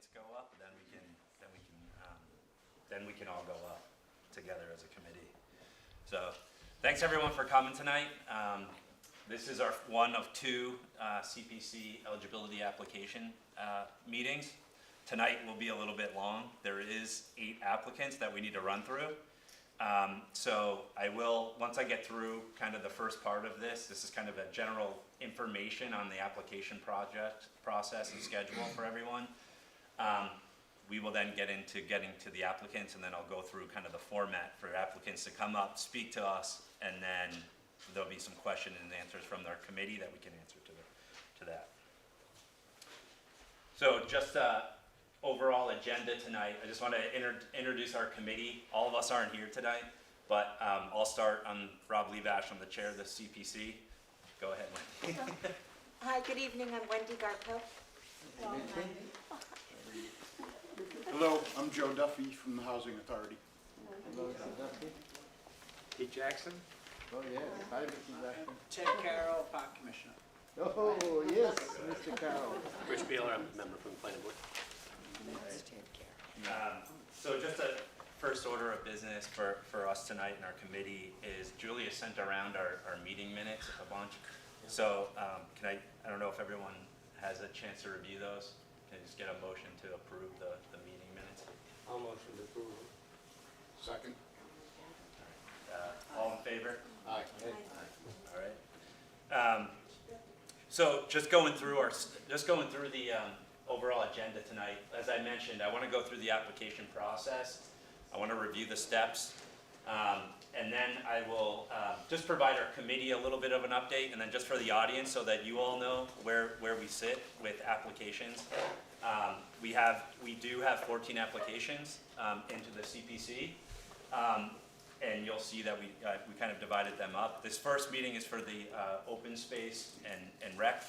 applicants go up, then we can all go up together as a committee. So thanks everyone for coming tonight. This is our one of two CPC eligibility application meetings. Tonight will be a little bit long. There is 8 applicants that we need to run through. So I will, once I get through kind of the first part of this is kind of a general information on the application process and schedule for everyone. We will then get into getting to the applicants, and then I'll go through kind of the format for applicants to come up, speak to us, and then there'll be some questions and answers from their committee that we can answer to that. So just overall agenda tonight, I just want to introduce our committee. All of us aren't here tonight, but I'll start on Rob Levash. I'm the chair of the CPC. Go ahead, Wendy. Hi, good evening. I'm Wendy Garko. Hello, I'm Joe Duffy from the Housing Authority. Hello, Mr. Duffy. Pete Jackson. Oh, yes. Hi, Mr. Jackson. Ted Carroll, Park Commissioner. Oh, yes, Mr. Carroll. Rich Beeler, I'm a member from the planning board. So just a first order of business for us tonight and our committee is Julia sent around our meeting minutes a bunch. So I don't know if everyone has a chance to review those. Can I just get a motion to approve the meeting minutes? I'll motion to approve. Second. All in favor? Aye. All right. So just going through the overall agenda tonight. As I mentioned, I want to go through the application process. I want to review the steps, and then I will just provide our committee a little bit of an update, and then just for the audience, so that you all know where we sit with applications. We do have 14 applications into the CPC. And you'll see that we kind of divided them up. This first meeting is for the open space and rec.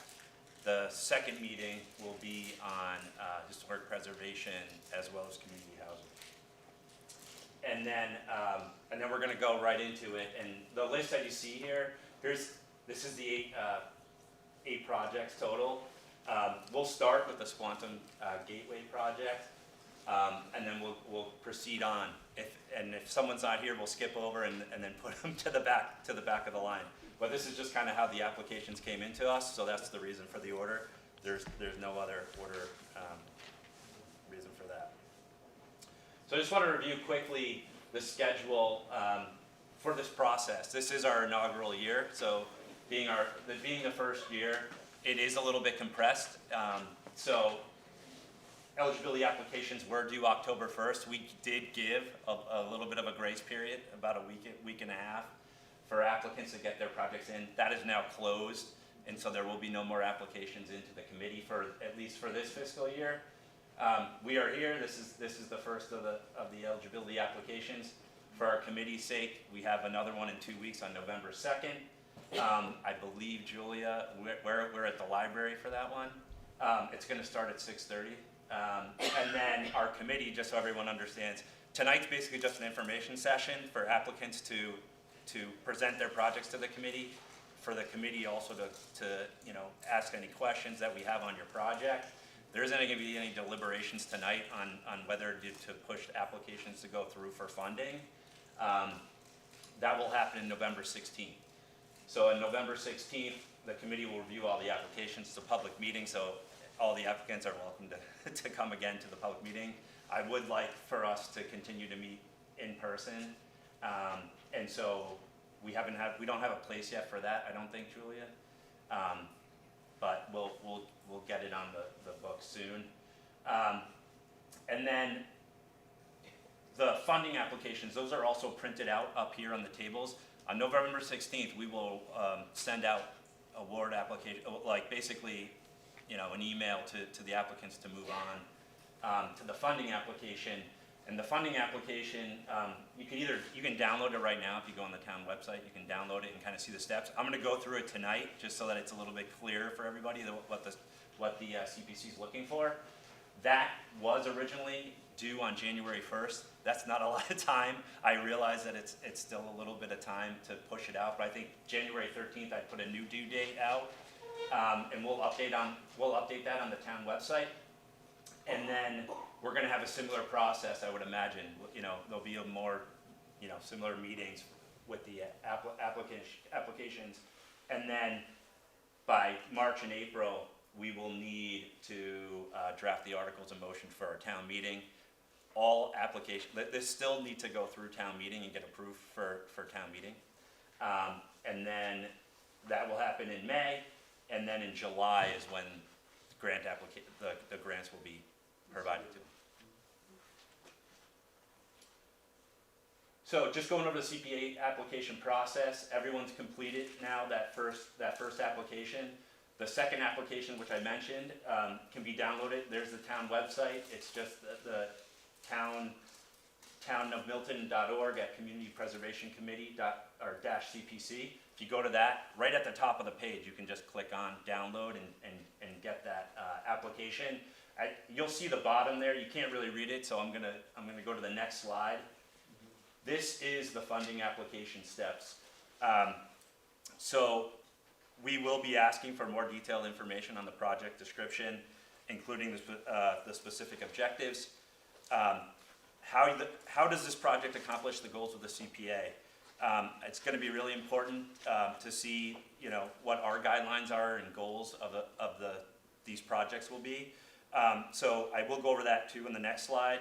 The second meeting will be on historic preservation as well as community housing. And then we're going to go right into it. And the list that you see here, this is the eight projects total. We'll start with the Squantum Gateway project. And then we'll proceed on. If someone's not here, we'll skip over and then put them to the back of the line. But this is just kind of how the applications came into us, so that's the reason for the order. There's no other order reason for that. So I just want to review quickly the schedule for this process. This is our inaugural year, so being the first year, it is a little bit compressed. So eligibility applications were due October 1st. We did give a little bit of a grace period, about a week and a half, for applicants to get their projects in. That is now closed, and so there will be no more applications into the committee for at least for this fiscal year. We are here. This is the first of the eligibility applications. For our committee's sake, we have another one in 2 weeks on November 2nd. I believe, Julia, we're at the library for that one. It's going to start at 6:30. And then our committee, just so everyone understands, tonight's basically just an information session for applicants to present their projects to the committee, for the committee also to ask any questions that we have on your project. There isn't going to be any deliberations tonight on whether to push applications to go through for funding. That will happen in November 16th. So on November 16th, the committee will review all the applications. It's a public meeting, so all the applicants are welcome to come again to the public meeting. I would like for us to continue to meet in person, and so we don't have a place yet for that. I don't think, Julia, but we'll get it on the book soon. And then the funding applications; those are also printed out up here on the tables. On November 16th, we will send out award application, like basically, an email to the applicants to move on to the funding application. And the funding application, you can download it right now if you go on the town website. You can download it and kind of see the steps. I'm going to go through it tonight just so that it's a little bit clearer for everybody what the CPC is looking for. That was originally due on January 1st. That's not a lot of time. I realize that it's still a little bit of time to push it out, but I think January 13th I put a new due date out. And we'll update that on the town website. And then we're gonna have a similar process, I would imagine. There'll be a more, similar meetings with the applications. And then by March and April, we will need to draft the articles of motion for our town meeting. All applications, this still need to go through town meeting and get approved for town meeting. And then that will happen in May, and then in July is when the grants will be provided to. So just going over the CPA application process, everyone's completed now that first application. The second application, which I mentioned, can be downloaded. There's the town website. It's just the townofmilton.org at Community Preservation Committee -CPC. If you go to that, right at the top of the page, you can just click on download and get that application. You'll see the bottom there. You can't really read it, so I'm gonna go to the next slide. This is the funding application steps. So we will be asking for more detailed information on the project description, including the specific objectives. How does this project accomplish the goals of the CPA? It's going to be really important to see, what our guidelines are and goals of these projects will be. So I will go over that too in the next slide.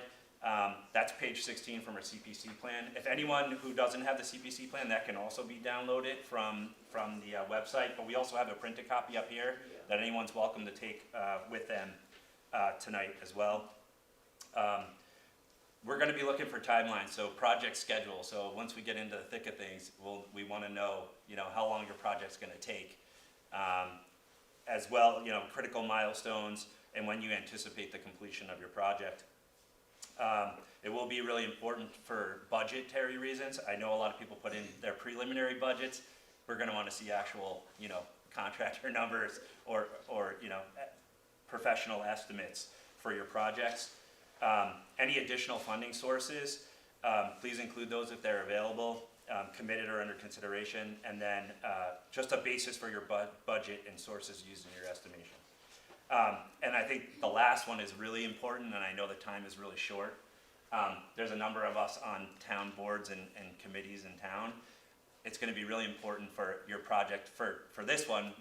That's page 16 from our CPC plan. If anyone who doesn't have the CPC plan, that can also be downloaded from the website. But we also have a printed copy up here that anyone's welcome to take with them tonight as well. We're going to be looking for timelines, so project schedule. So once we get into the thick of things, we want to know, how long your project's going to take, as well, critical milestones and when you anticipate the completion of your project. It will be really important for budgetary reasons. I know a lot of people put in their preliminary budgets. We're going to want to see actual, contractor numbers or professional estimates for your projects. Any additional funding sources, please include those if they're available, committed or under consideration, and then just a basis for your budget and sources used in your estimation. And I think the last one is really important, and I know the time is really short. There's a number of us on town boards and committees in town. It's going to be really important for your project, for this one,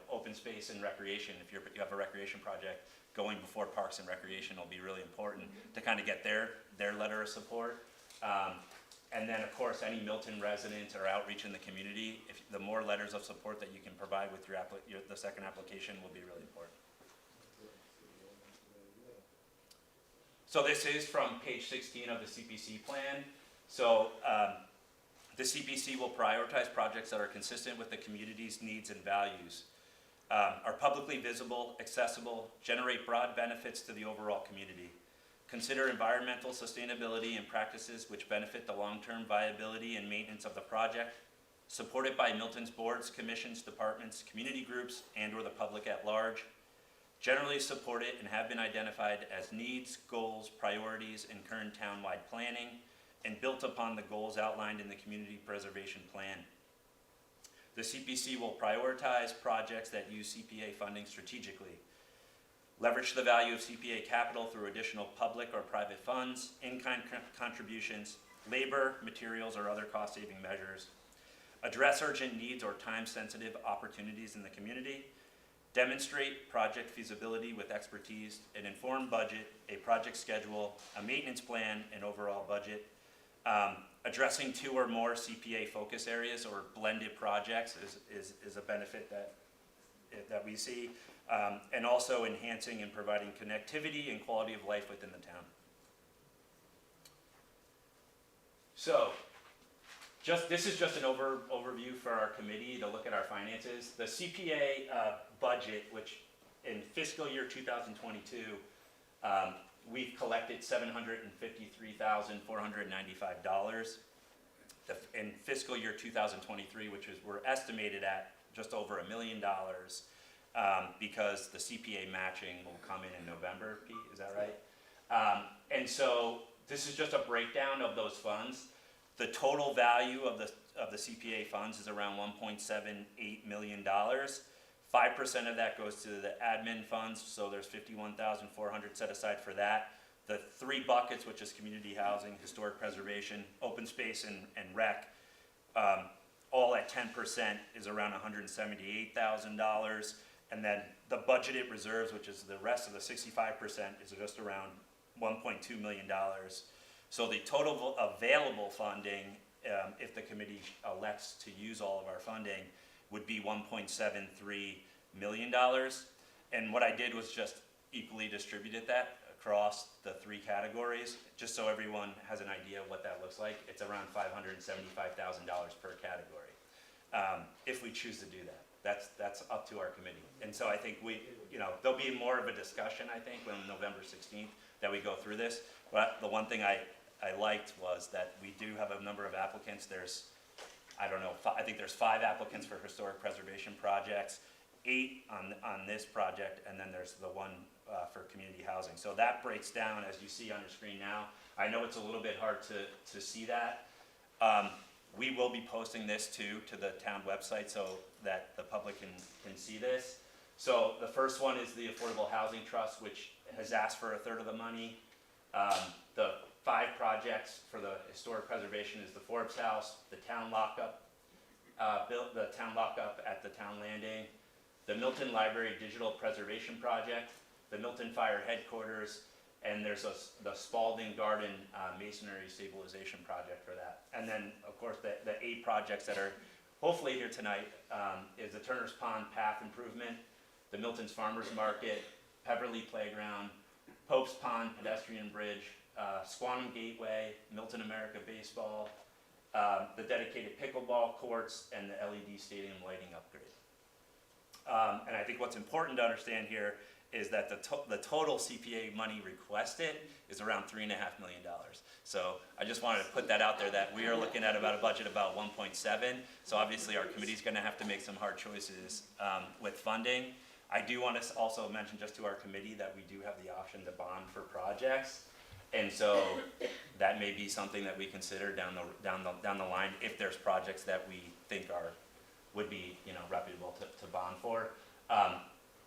open space and recreation. If you have a recreation project, going before Parks and Recreation will be really important to kind of get their letter of support. And then, of course, any Milton residents or outreach in the community, the more letters of support that you can provide with the second application will be really important. So this is from page 16 of the CPC plan. So the CPC will prioritize projects that are consistent with the community's needs and values, are publicly visible, accessible, generate broad benefits to the overall community, consider environmental sustainability and practices which benefit the long-term viability and maintenance of the project, supported by Milton's boards, commissions, departments, community groups, and/or the public at large, generally supported and have been identified as needs, goals, priorities in current townwide planning, and built upon the goals outlined in the Community Preservation Plan. The CPC will prioritize projects that use CPA funding strategically, leverage the value of CPA capital through additional public or private funds, in-kind contributions, labor, materials, or other cost-saving measures, address urgent needs or time-sensitive opportunities in the community, demonstrate project feasibility with expertise, an informed budget, a project schedule, a maintenance plan, and overall budget. Addressing 2 or more CPA focus areas or blended projects is a benefit that we see, and also enhancing and providing connectivity and quality of life within the town. So, this is just an overview for our committee to look at our finances. The CPA budget, which in fiscal year 2022, we've collected $753,495. In fiscal year 2023, we're estimated at just over $1 million, because the CPA matching will come in November. Pete, is that right? And so this is just a breakdown of those funds. The total value of the CPA funds is around $1.78 million. 5% of that goes to the admin funds, so there's 51,400 set aside for that. The 3 buckets, which is community housing, historic preservation, open space, and rec, all at 10% is around $178,000. And then the budgeted reserves, which is the rest of the 65%, is just around $1.2 million. So the total available funding, if the committee elects to use all of our funding, would be $1.73 million. And what I did was just equally distributed that across the 3 categories, just so everyone has an idea of what that looks like. It's around $575,000 per category, if we choose to do that. That's up to our committee. And so I think there'll be more of a discussion, I think, on November 16th that we go through this. But the one thing I liked was that we do have a number of applicants. I think there's 5 applicants for historic preservation projects, 8 on this project, and then there's the one for community housing. So that breaks down, as you see on your screen now. I know it's a little bit hard to see that. We will be posting this to the town website so that the public can see this. So the first one is the Affordable Housing Trust, which has asked for 1/3 of the money. The 5 projects for the historic preservation is the Forbes House, the town lockup, the town lockup at the town landing, the Milton Library Digital Preservation Project, the Milton Fire Headquarters, and there's the Spalding Garden Masonry Stabilization Project for that. And then, of course, the 8 projects that are hopefully here tonight is the Turner's Pond Path Improvement, the Milton's Farmers Market, Pepperly Playground, Pope's Pond Pedestrian Bridge, Squantum Gateway, Milton America Baseball, the dedicated pickleball courts, and the LED stadium lighting upgrade. And I think what's important to understand here is that the total CPA money requested is around $3.5 million. So I just wanted to put that out there that we are looking at about a budget about 1.7. So obviously our committee's going to have to make some hard choices with funding. I do want to also mention just to our committee that we do have the option to bond for projects. And so that may be something that we consider down the line if there's projects that we think would be reputable to bond for.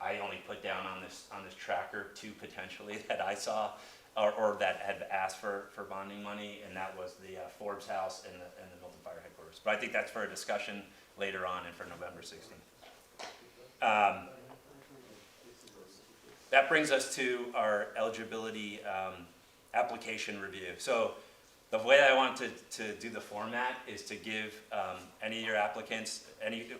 I only put down on this tracker 2 potentially that I saw or that had asked for bonding money, and that was the Forbes House and the Milton Fire Headquarters. But I think that's for a discussion later on and for November 16th. That brings us to our eligibility application review. So the way I want to do the format is to give any of your applicants,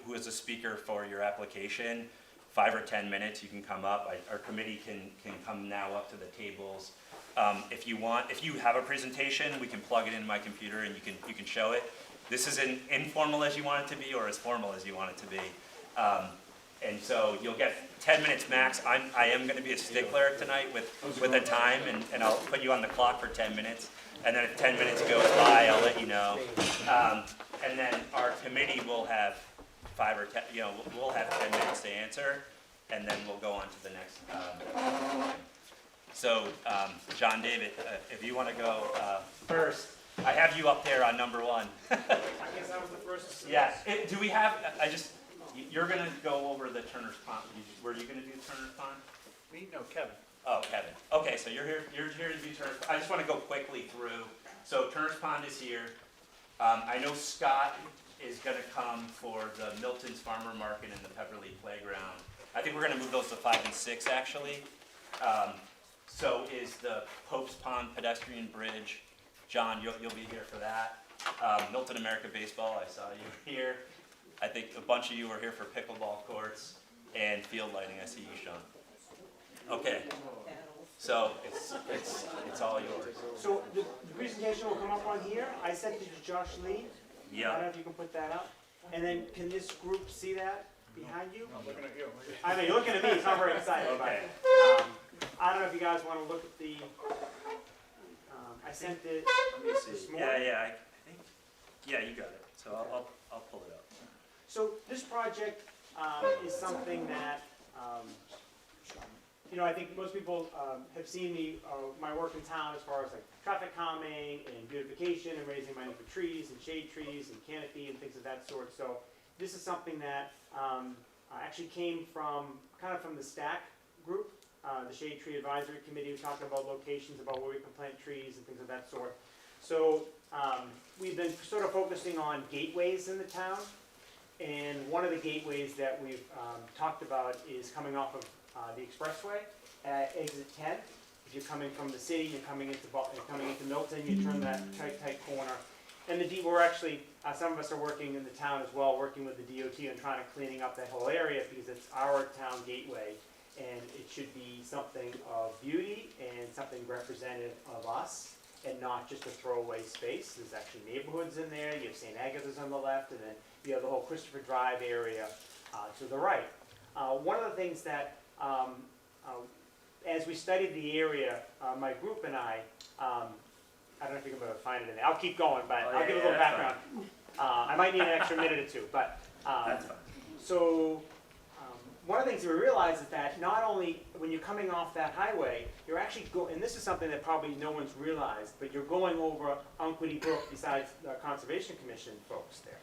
who is a speaker for your application, 5 or 10 minutes. You can come up. Our committee can come now up to the tables. If you have a presentation, we can plug it into my computer and you can show it. This is as informal as you want it to be or as formal as you want it to be. And so you'll get 10 minutes max. I am going to be a stickler tonight with the time, and I'll put you on the clock for 10 minutes. And then if 10 minutes goes by, I'll let you know. And then our committee will have 5 or 10, we'll have 10 minutes to answer, and then we'll go on to the next. So, John David, if you want to go first, I have you up there on number 1. I guess I was the first. Yeah. Do we have? You're going to go over the Turner's Pond. Were you going to do Turner's Pond? Me? No, Kevin. Oh, Kevin. Okay, so you're here to do Turner's Pond. I just want to go quickly through. So Turner's Pond is here. I know Scott is going to come for the Milton's Farmer Market and the Pepperly Playground. I think we're going to move those to 5 and 6, actually. So is the Pope's Pond Pedestrian Bridge. John, you'll be here for that. Milton America Baseball, I saw you here. I think a bunch of you are here for pickleball courts and field lighting. I see you, Sean. Okay, so it's all yours. So the presentation will come up on here. I sent it to Josh Lee. I don't know Yeah. if you can put that up. And then can this group see that behind you? I'm looking at you. I mean, you're looking at me, it's not very exciting. Okay. But, I don't know if you guys want to look at the, I sent it Let me see. this morning. Yeah, I think. Yeah, you got it. So I'll pull it up. So this project is something that, I think most people have seen my work in town as far as like traffic calming and beautification and raising money for trees and shade trees and canopy and things of that sort. So this is something that actually came from, kind of from the STAC group, the Shade Tree Advisory Committee, was talking about locations, about where we can plant trees and things of that sort. So we've been sort of focusing on gateways in the town, and one of the gateways that we've talked about is coming off of the expressway at exit 10. If you're coming from the city, you're coming into Milton, you turn that tight corner. And we're actually, some of us are working in the town as well, working with the DOT and trying to cleaning up that whole area because it's our town gateway. And it should be something of beauty and something representative of us and not just a throwaway space. There's actually neighborhoods in there. You have St. Agatha's on the left, and then you have the whole Christopher Drive area to the right. One of the things that, as we studied the area, my group and I don't know if you're going to find it in there. I'll keep going, but I'll give a little background. I might need an extra minute or two, but That's fine. so one of the things we realize is that not only when you're coming off that highway, you're actually and this is something that probably no one's realized, but you're going over Unquity Brook besides the Conservation Commission folks there.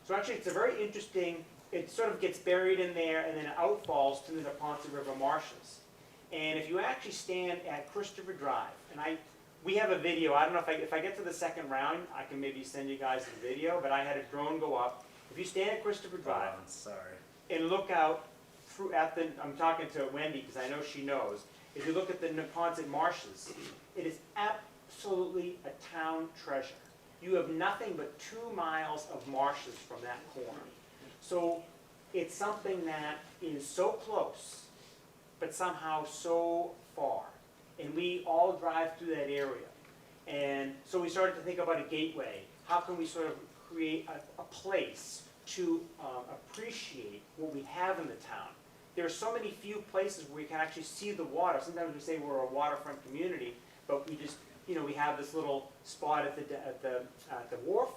So actually it's a very interesting, it sort of gets buried in there and then it outfalls to the Neponset River marshes. And if you actually stand at Christopher Drive, and we have a video, I don't know if I get to the second round, I can maybe send you guys the video, but I had a drone go up. If you stand at Christopher Drive, Oh, sorry. and look out through I'm talking to Wendy because I know she knows. If you look at the Neponset marshes, it is absolutely a town treasure. You have nothing but 2 miles of marshes from that corner. So it's something that is so close, but somehow so far. And we all drive through that area. And so we started to think about a gateway. How can we sort of create a place to appreciate what we have in the town? There are so many few places where we can actually see the water. Sometimes we say we're a waterfront community, but we just, we have this little spot at the wharf.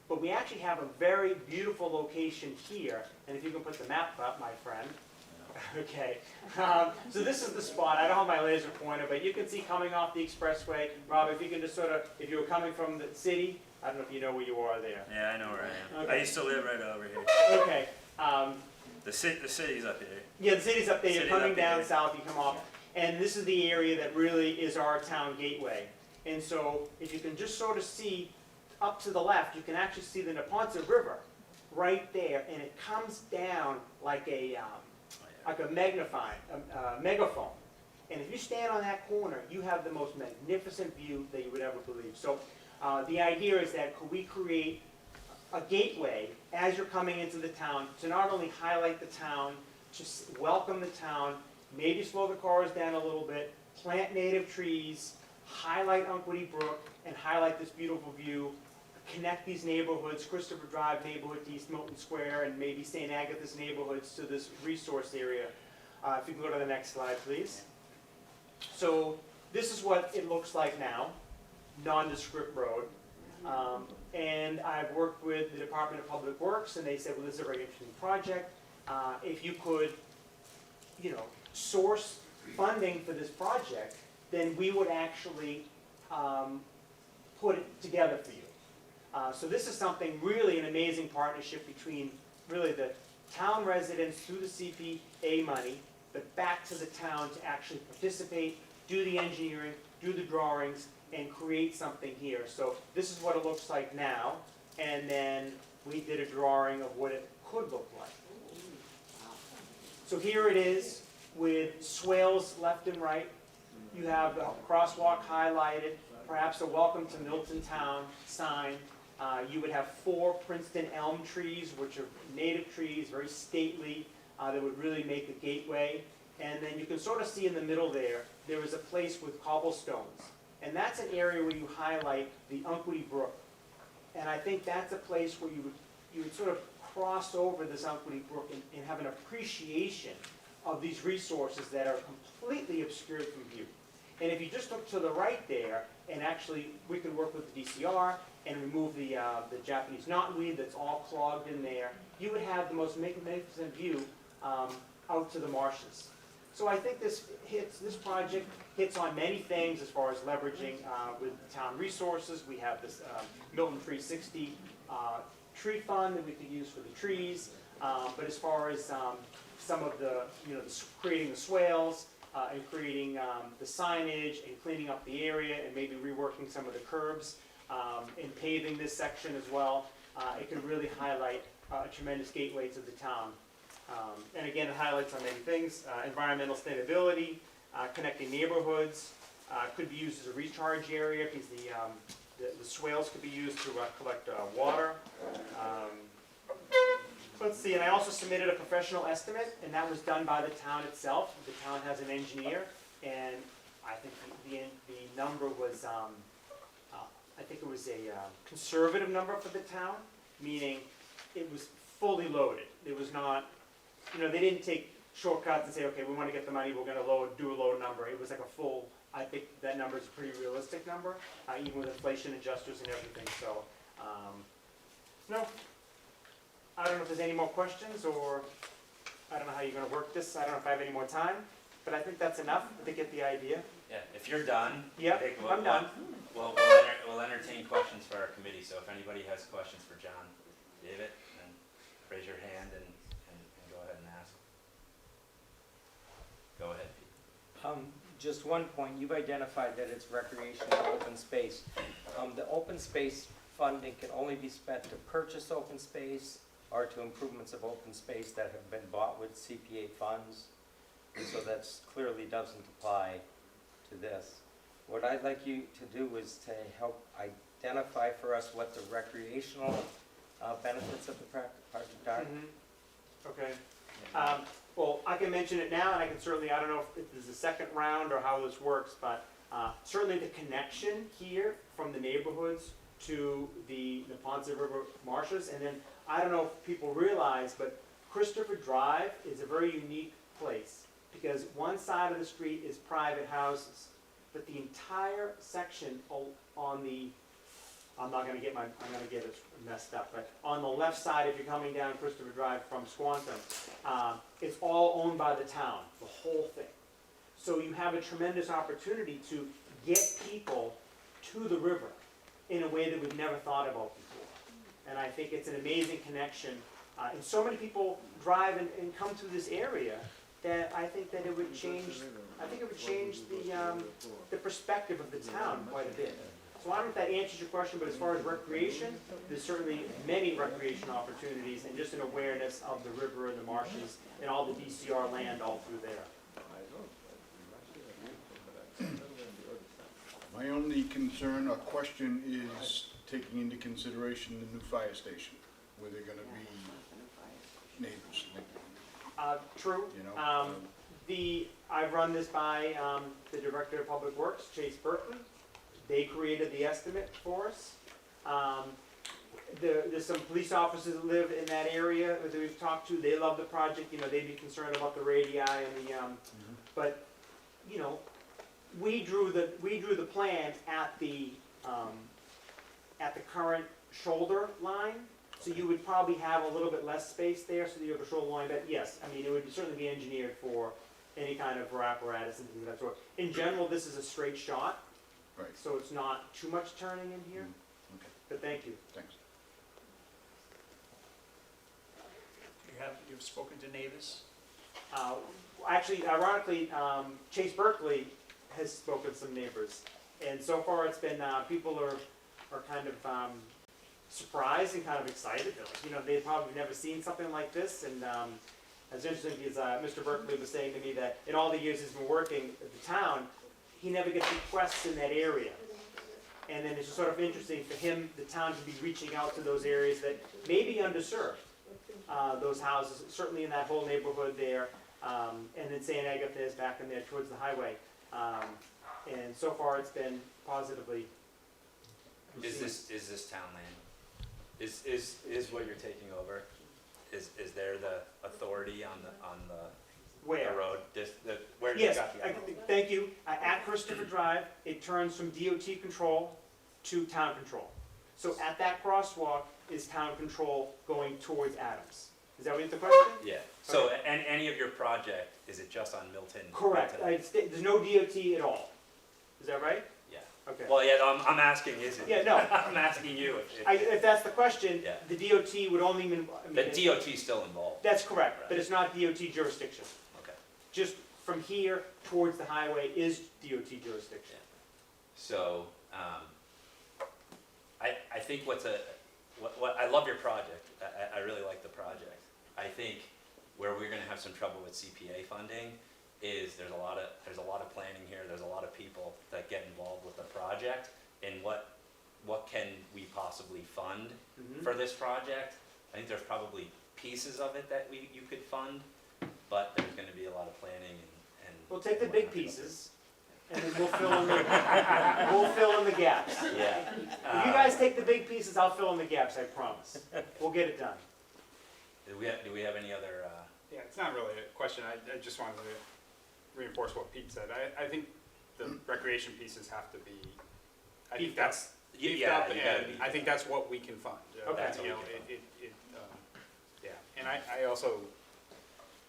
But we actually have a very beautiful location here. And if you can put the map up, my friend. Okay, so this is the spot. I don't have my laser pointer, but you can see coming off the expressway. Rob, if you can just sort of, if you were coming from the city, I don't know if you know where you are there. Yeah, I know where I am. Okay. I used to live right over here. Okay. The city's up here. Yeah, the city's up there. You're City's coming up down here. south, you come off. And this is the area that really is our town gateway. And so if you can just sort of see up to the left, you can actually see the Neponset River right there. And it comes down like a megaphone. And if you stand on that corner, you have the most magnificent view that you would ever believe. So the idea is that could we create a gateway as you're coming into the town to not only highlight the town, to welcome the town, maybe slow the cars down a little bit, plant native trees, highlight Unquity Brook, and highlight this beautiful view, connect these neighborhoods, Christopher Drive neighborhood to East Milton Square, and maybe St. Agatha's neighborhoods to this resource area. If you can go to the next slide, please. So this is what it looks like now, nondescript road. And I've worked with the Department of Public Works, and they said, well, this is a very interesting project. If you could, source funding for this project, then we would actually put it together for you. So this is something really an amazing partnership between really the town residents through the CPA money, but back to the town to actually participate, do the engineering, do the drawings, and create something here. So this is what it looks like now, and then we did a drawing of what it could look like. So here it is with swales left and right. You have the crosswalk highlighted, perhaps a welcome to Milton Town sign. You would have 4 Princeton elm trees, which are native trees, very stately, that would really make the gateway. And then you can sort of see in the middle there is a place with cobblestones. And that's an area where you highlight the Unquity Brook. And I think that's a place where you would sort of cross over this Unquity Brook and have an appreciation of these resources that are completely obscured from view. And if you just look to the right there, and actually we could work with the DCR and remove the Japanese knotweed that's all clogged in there, you would have the most magnificent view out to the marshes. So I think this project hits on many things as far as leveraging with town resources. We have this Milton 360 tree fund that we could use for the trees. But as far as some of the, creating the swales and creating the signage and cleaning up the area and maybe reworking some of the curbs and paving this section as well, it can really highlight a tremendous gateway to the town. And again, it highlights on many things, environmental sustainability, connecting neighborhoods, could be used as a recharge area because the swales could be used to collect water. Let's see, and I also submitted a professional estimate, and that was done by the town itself. The town has an engineer, and I think the number was, I think it was a conservative number for the town, meaning it was fully loaded. It was not, they didn't take shortcuts and say, okay, we want to get the money, we're going to do a low number. It was like a full, I think that number is a pretty realistic number, even with inflation adjusters and everything. So, no, I don't know if there's any more questions, or I don't know how you're going to work this. I don't know if I have any more time, but I think that's enough to get the idea. Yeah, if you're done. Yep, I think I'm done. We'll entertain questions for our committee, so if anybody has questions for John, David, then raise your hand and go ahead and ask. Go ahead, Pete. Just one point, you've identified that it's recreational open space. The open space funding can only be spent to purchase open space or to improvements of open space that have been bought with CPA funds. And so that's clearly doesn't apply to this. What I'd like you to do is to help identify for us what the recreational benefits of the project are. Okay. Well, I can mention it now, and I can certainly, I don't know if there's a second round or how this works, but certainly the connection here from the neighborhoods to the Neponset River marshes, and then I don't know if people realize, but Christopher Drive is a very unique place because one side of the street is private houses, but the entire section on the, I'm going to get it messed up, but on the left side, if you're coming down Christopher Drive from Squantum, it's all owned by the town, the whole thing. So you have a tremendous opportunity to get people to the river in a way that we've never thought about before. And I think it's an amazing connection. And so many people drive and come through this area that I think that it would change, the perspective of the town quite a bit. So I don't know if that answers your question, but as far as recreation, there's certainly many recreation opportunities and just an awareness of the river and the marshes and all the DCR land all through there. My only concern or question is taking into consideration the new fire station, where they're gonna be neighbors. True. You know, I've run this by the Director of Public Works, Chase Berkeley. They created the estimate for us. There's some police officers that live in that area that we've talked to. They love the project. They'd be concerned about the radii and the, but we drew the plan at the current shoulder line. So you would probably have a little bit less space there, so that you have a shoulder line. But yes, I mean it would certainly be engineered for any kind of apparatus and things of that sort. In general, this is a straight shot. right, So it's not too much turning in here, okay, but thank you. thanks. You've spoken to neighbors? Actually, ironically, Chase Berkeley has spoken to some neighbors, and so far it's been, people are kind of surprised and kind of excited. They've probably never seen something like this, and it's interesting because Mr. Berkeley was saying to me that in all the years he's been working at the town, he never gets requests in that area. And then it's sort of interesting for him, the town, to be reaching out to those areas that may be underserved. Those houses, certainly in that whole neighborhood there, and then St. Agatha is back in there towards the highway. And so far it's been positively Is this town land? Is what you're taking over? Is there the authority on the where? road? Where you Yes, got the thank you. At Christopher Drive, it turns from DOT control to town control. So at that crosswalk is town control going towards Adams. Is that what you have the question? Yeah, so and any of your project, is it just on Milton? Correct. Milton? There's no DOT at all. Is that right? Yeah. Okay. Well, yeah, I'm asking, is it? Yeah, no. I'm asking you If that's the question, Yeah. the DOT would only mean, I mean. the DOT's still involved. That's correct, but it's not DOT jurisdiction. Okay. Just from here towards the highway is DOT jurisdiction. So, I think what I love your project. I really like the project. I think where we're gonna have some trouble with CPA funding is there's a lot of planning here. There's a lot of people that get involved with the project, and what can we possibly fund Mhm. for this project? I think there's probably pieces of it that you could fund, but there's gonna be a lot of planning and. We'll take the big pieces and then we'll fill in the gaps. Yeah. If you guys take the big pieces, I'll fill in the gaps, I promise. We'll get it done. Do we have any other, Yeah, it's not really a question, I just wanted to reinforce what Pete said. I think the recreation pieces have to be, I think that's beefed yeah, up, you gotta and be- I think that's what we can fund. Okay. That's what You we know, can yeah, and I also,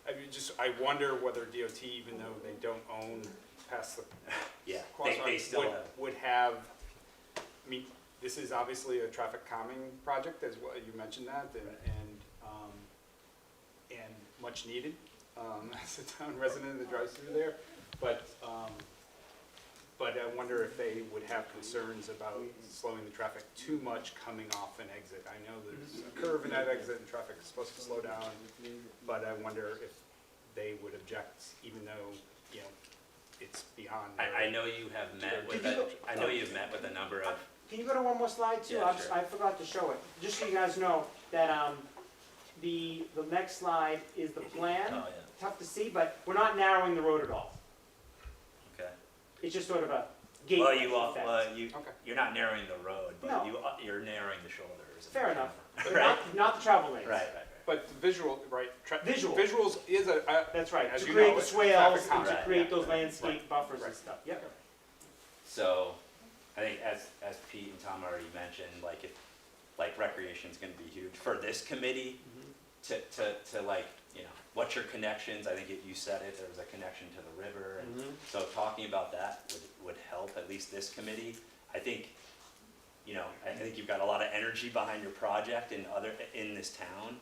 I wonder whether DOT, even though they don't own past the yeah, crosswalk, they still have. would have, I mean, this is obviously a traffic calming project, as well, you mentioned that, and much needed, as a town resident that drives through there, but I wonder if they would have concerns about slowing the traffic too much coming off an exit. I know there's a curve in that exit and traffic is supposed to slow down, but I wonder if they would object, even though, you know, it's beyond. I know you have met with, Did you I know you've met with a number of, Can you go to one more slide too? Yeah, sure. I forgot to show it. Just so you guys know that the next slide is the plan. oh, yeah, Tough to see, but we're not narrowing the road at all. okay. It's just sort of a gate Well, effect. Okay. you're not narrowing the road, but No. you're narrowing the shoulders. Fair enough. But Right, not the travel lanes. right. But the visual, right? Visual. Visuals is That's right, As to you create know, the it's swales traffic and to calming. create Right, those yeah, landscape right, buffers and right. stuff, yep. So, I think as Pete and Tom already mentioned, like recreation's gonna be huge for this committee to like, you know, what's your connections? I think you said it, there was a connection to the river, and so talking about that would help, at least this committee. I think, you know, I think you've got a lot of energy behind your project in this town,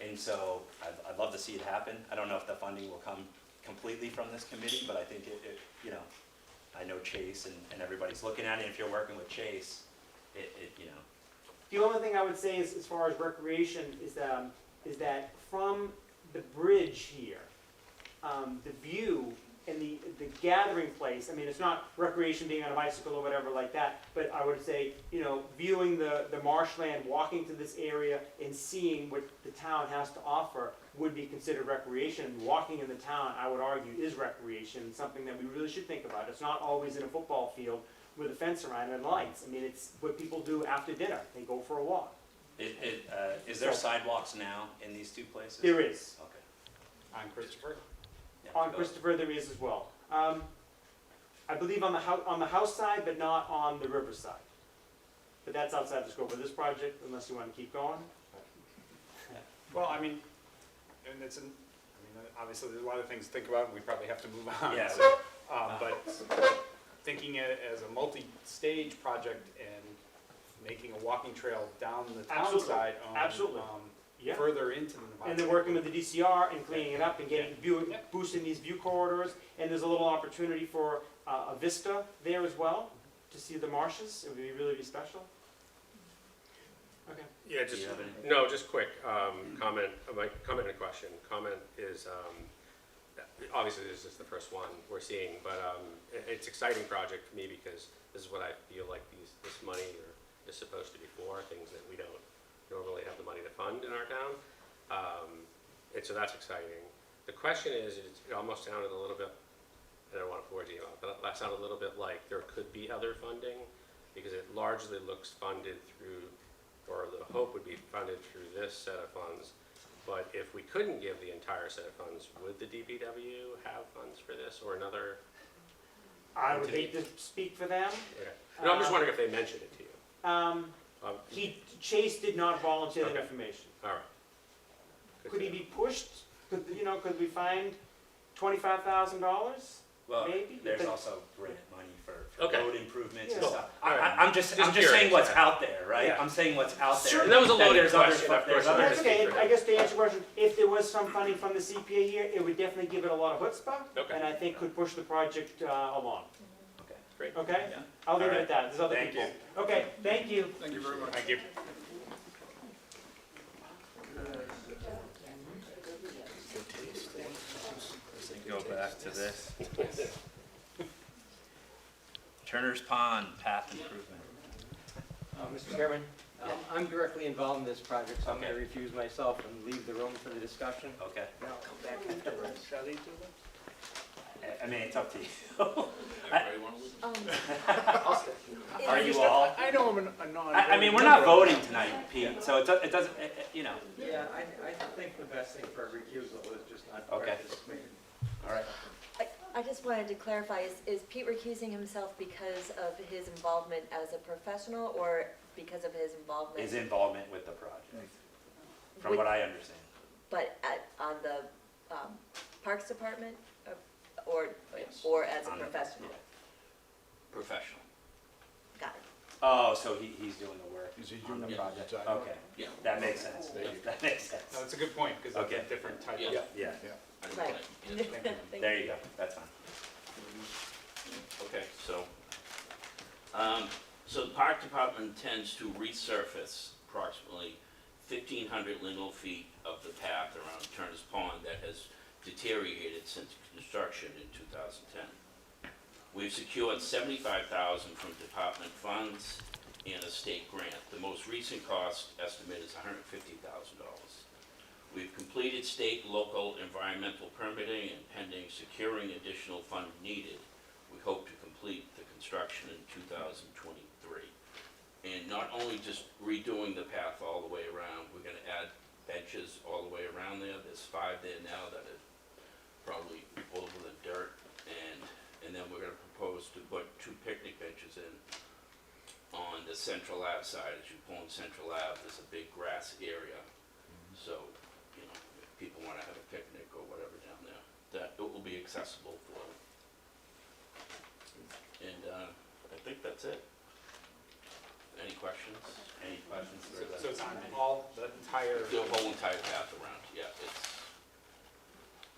and so I'd love to see it happen. I don't know if the funding will come completely from this committee, but I think it you know, I know Chase and everybody's looking at it, and if you're working with Chase, you know. The only thing I would say is, as far as recreation, is that from the bridge here, the view and the gathering place, I mean, it's not recreation being on a bicycle or whatever like that, but I would say, you know, viewing the marshland, walking to this area and seeing what the town has to offer would be considered recreation. Walking in the town, I would argue, is recreation, something that we really should think about. It's not always in a football field with a fence around it and lights. I mean, it's what people do after dinner. They go for a walk. Is there sidewalks now in these two places? There is. Okay. on Christopher. Yeah, On go. Christopher, there is as well. I believe on the house side, but not on the river side. But that's outside the scope of this project, unless you want to keep going. Well, I mean, and obviously there's a lot of things to think about, and we probably have to move on. Yeah. So, but thinking it as a multi-stage project and making a walking trail down the town Absolutely. side, Absolutely. Yeah. further into the. And they're working with the DCR and cleaning it up and getting Yeah. boosting these view corridors. And there's a little opportunity for a vista there as well, to see the marshes. It would really be special. Okay. Yeah, Do you have any? no, just quick, comment and question. Comment is, obviously this is the first one we're seeing, but it's an exciting project for me because this is what I feel like this money is supposed to be for, things that we don't normally have the money to fund in our town. And so that's exciting. The question is, it almost sounded a little bit, I don't want to forward you out, but that sounded a little bit like there could be other funding, because it largely looks funded through, or the hope would be funded through this set of funds. But if we couldn't give the entire set of funds, would the DPW have funds for this or another? I would hate to speak for them. Okay. No, I'm just wondering if they mentioned it to you. Chase did not volunteer the Okay. information. All right. Good Could to he know. be pushed? Could we find $25,000? Well, Maybe, there's but- also grant money for Okay. road improvements and Yeah. stuff. All right. I'm just saying curious, what's yeah. out there, right? Yeah. I'm saying what's out there. Sure. That was a loaded there's other question, stuff- of there's course. other- That's okay, I guess to answer your question, if there was some funding from the CPA here, it would definitely give it a lot of chutzpah. Okay. And I think could push the project along, Okay. Great. okay? Yeah. I'll leave All it right. at that, there's other Thank people. you. Okay, thank you. Thank you very much. Thank you. Go back to this. Turner's Pond path improvement. Mr. Chairman, I'm directly involved in this project, so I'm going to Okay. refuse myself and leave the room for the discussion. Okay. And I'll come back afterwards. I mean, it's up to you. Are you all? I know I'm a non. I mean, we're not voting tonight, Pete, so it doesn't, you know. Yeah, I think the best thing for a recusal is just not Okay. participate. All right. I just wanted to clarify, is Pete recusing himself because of his involvement as a professional or because of his involvement? His involvement with the project, from With- what I understand. But on the Parks Department or Yes. or as a On the- professional? yeah. Professional. Got it. Oh, so he's doing the work Is he on doing the the project? design? Okay, that makes sense. That makes sense. No, it's a good point, because it's Okay. a different type of. Yeah, Yeah. Right. there you go, that's fine. Okay, so the park department intends to resurface approximately 1,500 lineal feet of the path around Turner's Pond that has deteriorated since construction in 2010. We've secured $75,000 from department funds and a state grant. The most recent cost estimate is $150,000. We've completed state, local environmental permitting, and pending securing additional funds needed, we hope to complete the construction in 2023. And not only just redoing the path all the way around, we're gonna add benches all the way around there. There's 5 there now that are probably over the dirt, and then we're gonna propose to put 2 picnic benches in on the Central Ave side. As you pull in Central Ave, there's a big grass area. So, you know, if people wanna have a picnic or whatever down there, that it will be accessible for them. And, I think that's it. Any questions? Any questions for So the? it's on all, the entire. The whole entire path around, yeah,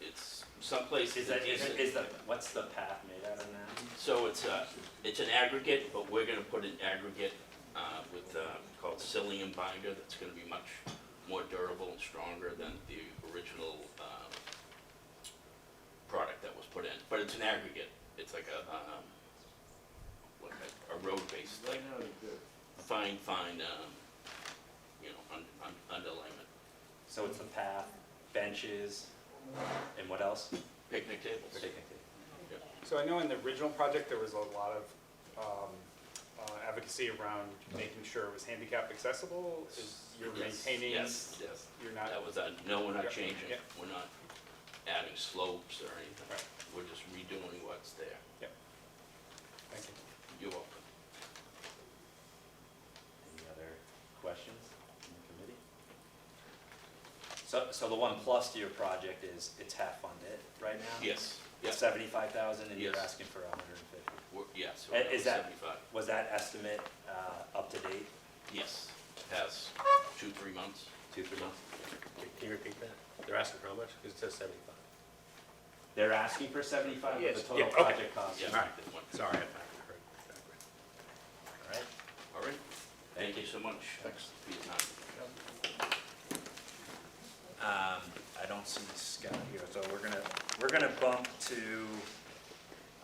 it's someplace. Is the, what's the path made out of now? So it's an aggregate, but we're gonna put an aggregate, with, called psyllium binder, that's gonna be much more durable and stronger than the original, product that was put in, but it's an aggregate, it's like a road-based, like, fine, you know, underlayment. So it's the path, benches, and what else? Picnic tables. Picnic table. So I know in the original project, there was a lot of advocacy around making sure it was handicap accessible. You're Yes, maintaining, Yes, you're not, that was, no, we're not Yep, changing, yep. we're not adding slopes or anything. Right. We're just redoing what's there. thank you. You're welcome. Any other questions from the committee? So the one plus to your project is it's half funded right now? Yes, yes, 75,000 and you're Yes. asking for 150. yes. Is that- 75. Was that estimate up to date? Yes, has 2-3 months. 2-3 months? Can you repeat that? They're asking for how much? Because it says 75. They're asking for 75, but the Yes. total Yeah, okay. project cost Yeah. is All right. One. Sorry, I heard. all right? All right, thank you so much. Thanks. For your time. I don't see Scott here, so we're gonna bump to,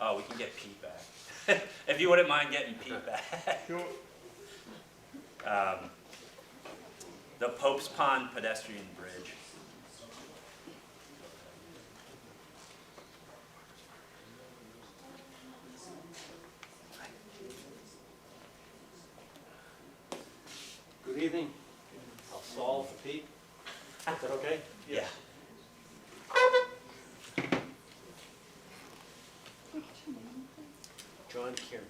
oh, we can get Pete back. If you wouldn't mind getting Pete back. The Pope's Pond pedestrian bridge. Good evening. I'll solve for Pete. Is that okay? Yeah. John Kieran.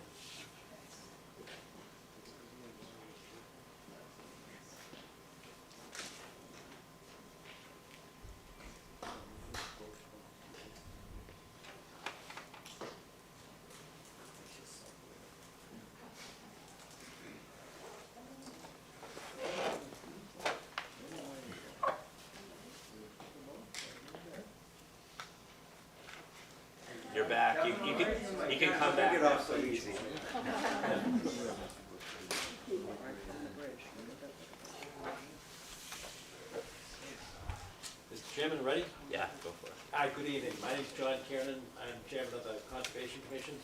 You're back. You can come back. Get off so easy. Mr. Chairman, ready? Yeah, go for it. Hi, good evening. My name's John Kiernan. I'm chairman of the Conservation Commission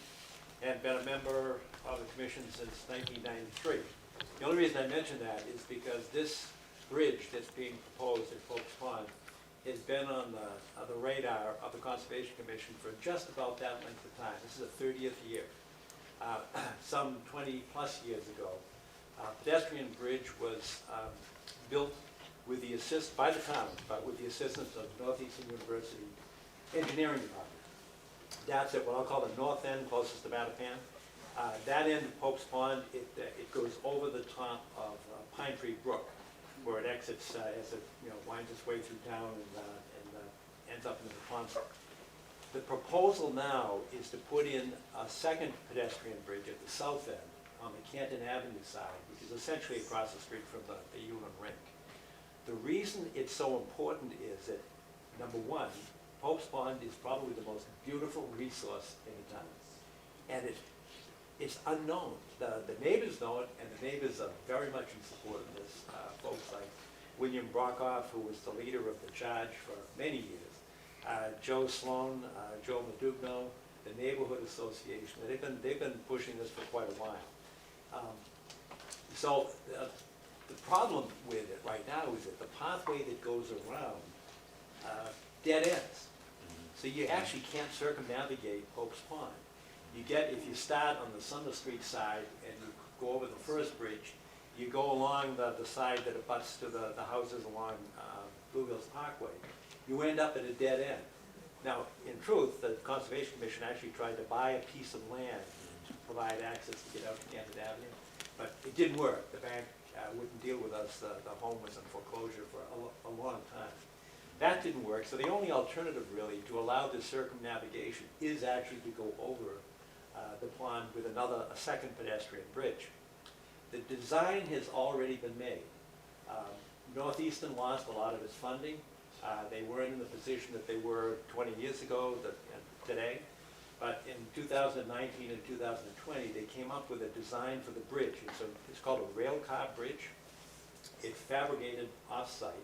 and been a member of the commission since 1993. The only reason I mention that is because this bridge that's being proposed at Pope's Pond has been on the radar of the Conservation Commission for just about that length of time. This is the 30th year. Some 20-plus years ago, a pedestrian bridge was built with the by the town, but with the assistance of Northeastern University Engineering Department. That's at what I'll call the north end, closest to Mattapan. That end of Pope's Pond, it goes over the top of Pine Tree Brook, where it exits as it winds its way through town and ends up in the pond. The proposal now is to put in a second pedestrian bridge at the south end on the Canton Avenue side, which is essentially across the street from the Ulen Rink. The reason it's so important is that, number one, Pope's Pond is probably the most beautiful resource in the town. And it's unknown. The neighbors know it, and the neighbors are very much in support of this. Folks like William Brockoff, who was the leader of the charge for many years, Joe Sloan, Joe Madugno, the Neighborhood Association. They've been pushing this for quite a while. So the problem with it right now is that the pathway that goes around dead ends. So you actually can't circumnavigate Pope's Pond. If you start on the Summer Street side and you go over the first bridge, you go along the side that abuts to the houses along Blue Hills Parkway, you end up at a dead end. Now, in truth, the Conservation Commission actually tried to buy a piece of land to provide access to get out to Canton Avenue, but it didn't work. The bank wouldn't deal with us. The home was in foreclosure for a long time. That didn't work, so the only alternative really to allow this circumnavigation is actually to go over the pond with a second pedestrian bridge. The design has already been made. Northeastern lost a lot of its funding. They weren't in the position that they were 20 years ago today. But in 2019 and 2020, they came up with a design for the bridge. It's called a rail car bridge. It's fabricated off-site,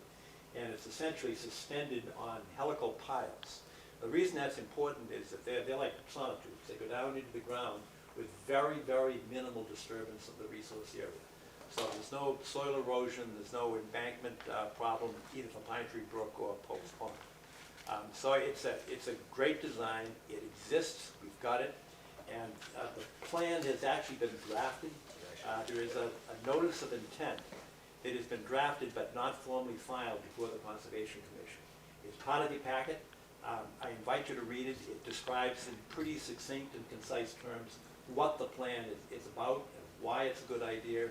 and it's essentially suspended on helical piles. The reason that's important is that they're like sonotubes. They go down into the ground with very, very minimal disturbance of the resource area. So there's no soil erosion, there's no embankment problem, either for Pine Tree Brook or Pope's Pond. So it's a great design. It exists. We've got it, and the plan has actually been drafted. There is a notice of intent that has been drafted but not formally filed before the Conservation Commission. It's part of the packet. I invite you to read it. It describes in pretty succinct and concise terms what the plan is about and why it's a good idea,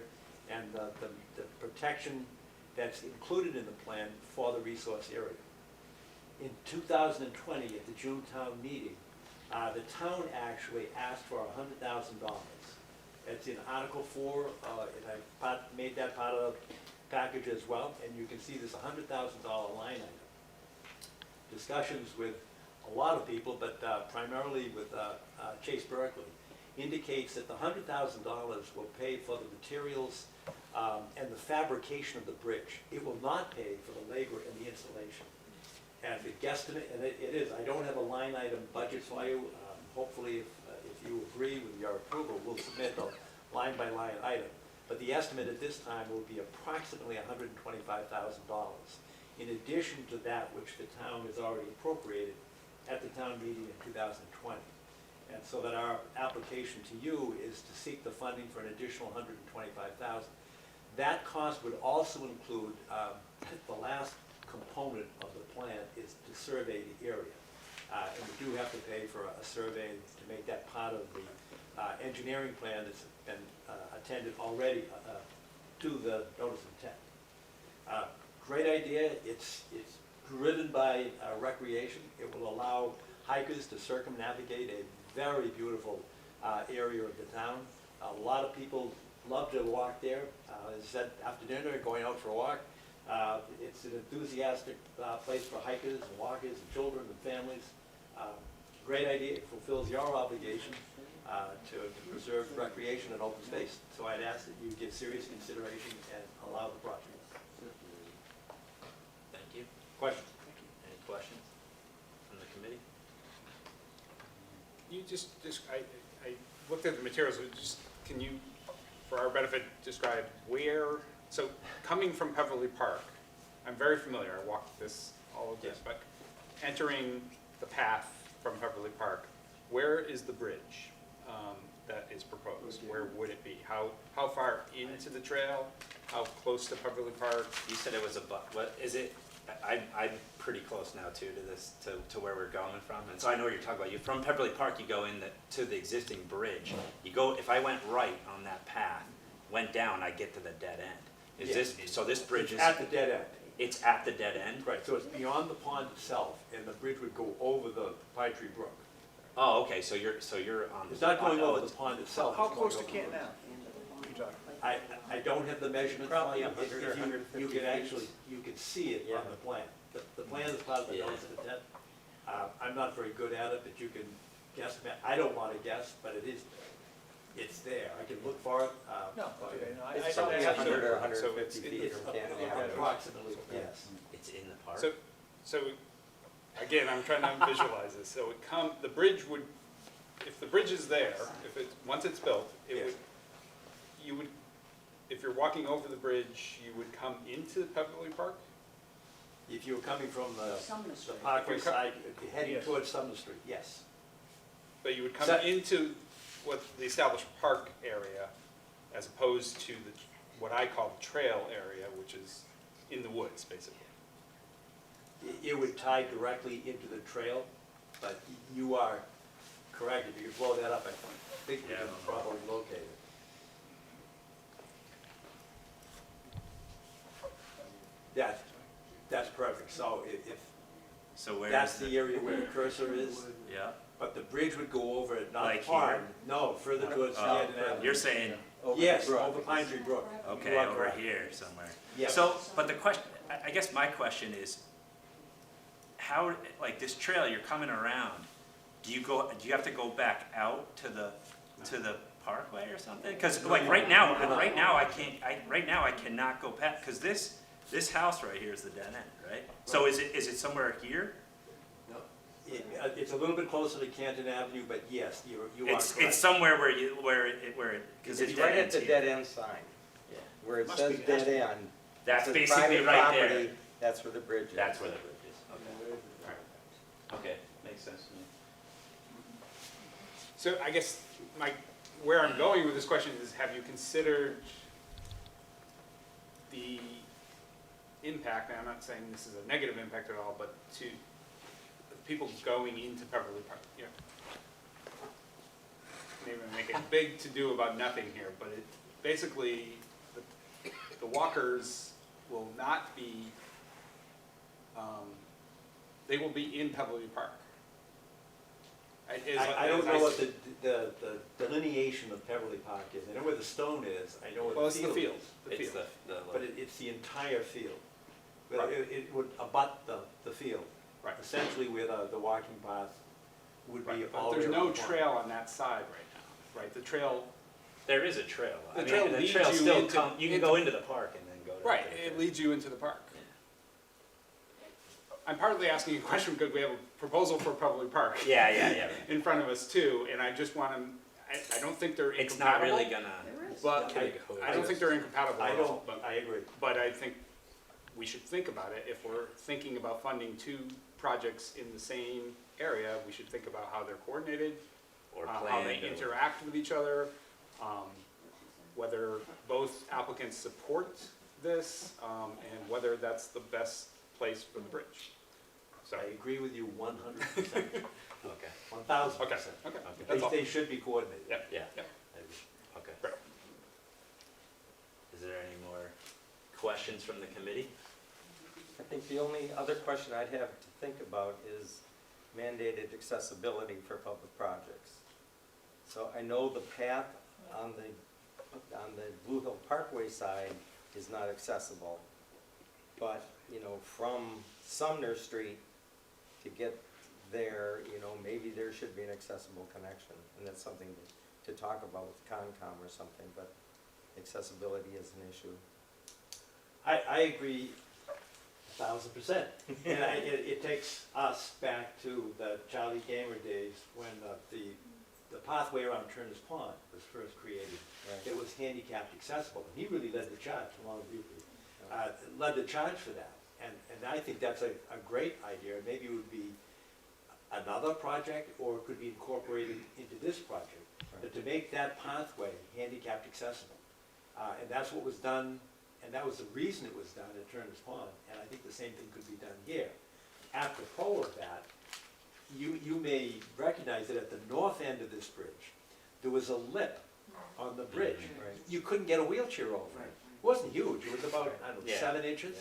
and the protection that's included in the plan for the resource area. In 2020, at the June town meeting, the town actually asked for $100,000. It's in Article 4, and I made that part of the package as well, and you can see there's a $100,000 line item. Discussions with a lot of people, but primarily with Chase Berkeley, indicates that the $100,000 will pay for the materials and the fabrication of the bridge. It will not pay for the labor and the installation. And the guesstimate, and it is, I don't have a line item budget for you. Hopefully, if you agree with your approval, we'll submit a line-by-line item. But the estimate at this time will be approximately $125,000, in addition to that which the town has already appropriated at the town meeting in 2020. And so that our application to you is to seek the funding for an additional $125,000. That cost would also include, the last component of the plan is to survey the area. And we do have to pay for a survey to make that part of the engineering plan that's been attended already to the notice of intent. Great idea. It's driven by recreation. It will allow hikers to circumnavigate a very beautiful area of the town. A lot of people love to walk there. As I said, after dinner, going out for a walk. It's an enthusiastic place for hikers and walkers and children and families. great idea, it fulfills your obligation to preserve recreation and open space. So I'd ask that you give serious consideration and allow the project. Thank you. Questions? Any questions from the committee? You I looked at the materials, can you, for our benefit, describe where, so coming from Peverly Park, I'm very familiar, I walked all of this, but entering the path from Peverly Park, where is the bridge that is proposed? Where would it be? How far into the trail? How close to Peverly Park? You said it was what is it? I'm pretty close now too to this, to where we're going from, and so I know what you're talking about. From Peverly Park, you go to the existing bridge. You go, if I went right on that path, went down, I get to the dead end. So this bridge is? At the dead end. It's at the dead end? Right, so it's beyond the pond itself, and the bridge would go over the Pine Tree Brook. Oh, okay, so you're on the. It's not going over the it's- pond itself. How it's going close to over Canton the- Ave? What are you talking? I don't have the measurement for Probably you. 100 or If you 150 can feet. actually, you can see it on Yeah. the plan. The plan is part of the Yeah. notice of intent. I'm not very good at it, but you can guess. I don't want to guess, but it's there. I can look for it. It's don't probably have 100 to- or 150 it's- feet It's from Canton Avenue. approximately, yes. It's in the park? So again, I'm trying to visualize this. So the bridge would, if the bridge is there, once it's built, Yes. if you're walking over the bridge, you would come into Peverly Park? If you were coming from the Parkway side, heading Yes. towards Sumner Street, yes. But you would come So- into the established park area as opposed to what I call the trail area, which is in the woods, basically. It would tie directly into the trail, but you are correct. If you could blow that up, I think we Yeah, I can don't know. probably locate it. That's perfect. So if So where that's is the area where the cursor is, Yeah. but the bridge would go over it, not Like far. here? No, further towards Oh, Canton Avenue. you're saying, Yes, over Pine Tree Brook. okay, You are over correct. here somewhere. Yes. So, but the question, I guess my question is, how, like this trail, you're coming around, do you have to go back out to the parkway or something? Cause like right now I can't, right now I cannot go past, cause this house right here is the dead end, right? So is it somewhere here? No. It's a little bit closer to Canton Avenue, but yes, you are correct. It's somewhere where cause it's It's dead right at ends the here. dead end sign, Yeah. where it Must says be- dead end. That's It says basically private right there. property, that's where the bridge is. That's where the bridge is. Okay, makes sense to me. So I guess where I'm going with this question is, have you considered the impact, and I'm not saying this is a negative impact at all, but to people going into Beverly Park, you know. Maybe I make it big to do about nothing here, but it, basically, the walkers will not be, they will be in Beverly Park. I don't know what the delineation of Peverly Park is. I know where the stone is, I know Well, where it's the the field field, is. the field. But it's the entire field. But Right. it would abut the field. Right. Essentially where the walking path would be Right, all but the way there's around no the pond. trail on that side right now, right? The trail, There is a trail. The trail the leads trail you still into- you can go into the park and then go to. right, it leads you into the park. I'm partly asking a question because we have a proposal for Beverly Park Yeah. in front of us too, and I just want to, I don't think they're It's not incompatible. really gonna. But I don't think they're incompatible I at all, don't, I agree. but I think we should think about it. If we're thinking about funding two projects in the same area, we should think about how they're coordinated, Or how they planned. interact with each other, whether both applicants support this, and whether that's the best place for the bridge. So, I agree with you 100%, Okay. 1000%. okay, that's all. They should be coordinated. Yep. Yeah. Yep. I agree. Okay. Right. Is there any more questions from the committee? I think the only other question I'd have to think about is mandated accessibility for public projects. So I know the path on the Blue Hill Parkway side is not accessible, but, you know, from Sumner Street to get there, you know, maybe there should be an accessible connection, and that's something to talk about with Concom or something, but accessibility is an issue. I agree 1,000%. And it takes us back to the Charlie Gamer days when the pathway around Turner's Pond was first created. Right. It was handicapped accessible, and he really led the charge, along with you, led the charge for that. And I think that's a great idea. Maybe it would be another project, or it could be incorporated into this project. But to make that pathway handicapped accessible. And that's what was done, and that was the reason it was done at Turner's Pond, and I think the same thing could be done here. Apropos of that, you may recognize that at the north end of this bridge, there was a lip on the bridge. Right. You couldn't get a wheelchair over it. It wasn't huge, it was about, I don't know, Yeah. 7 inches.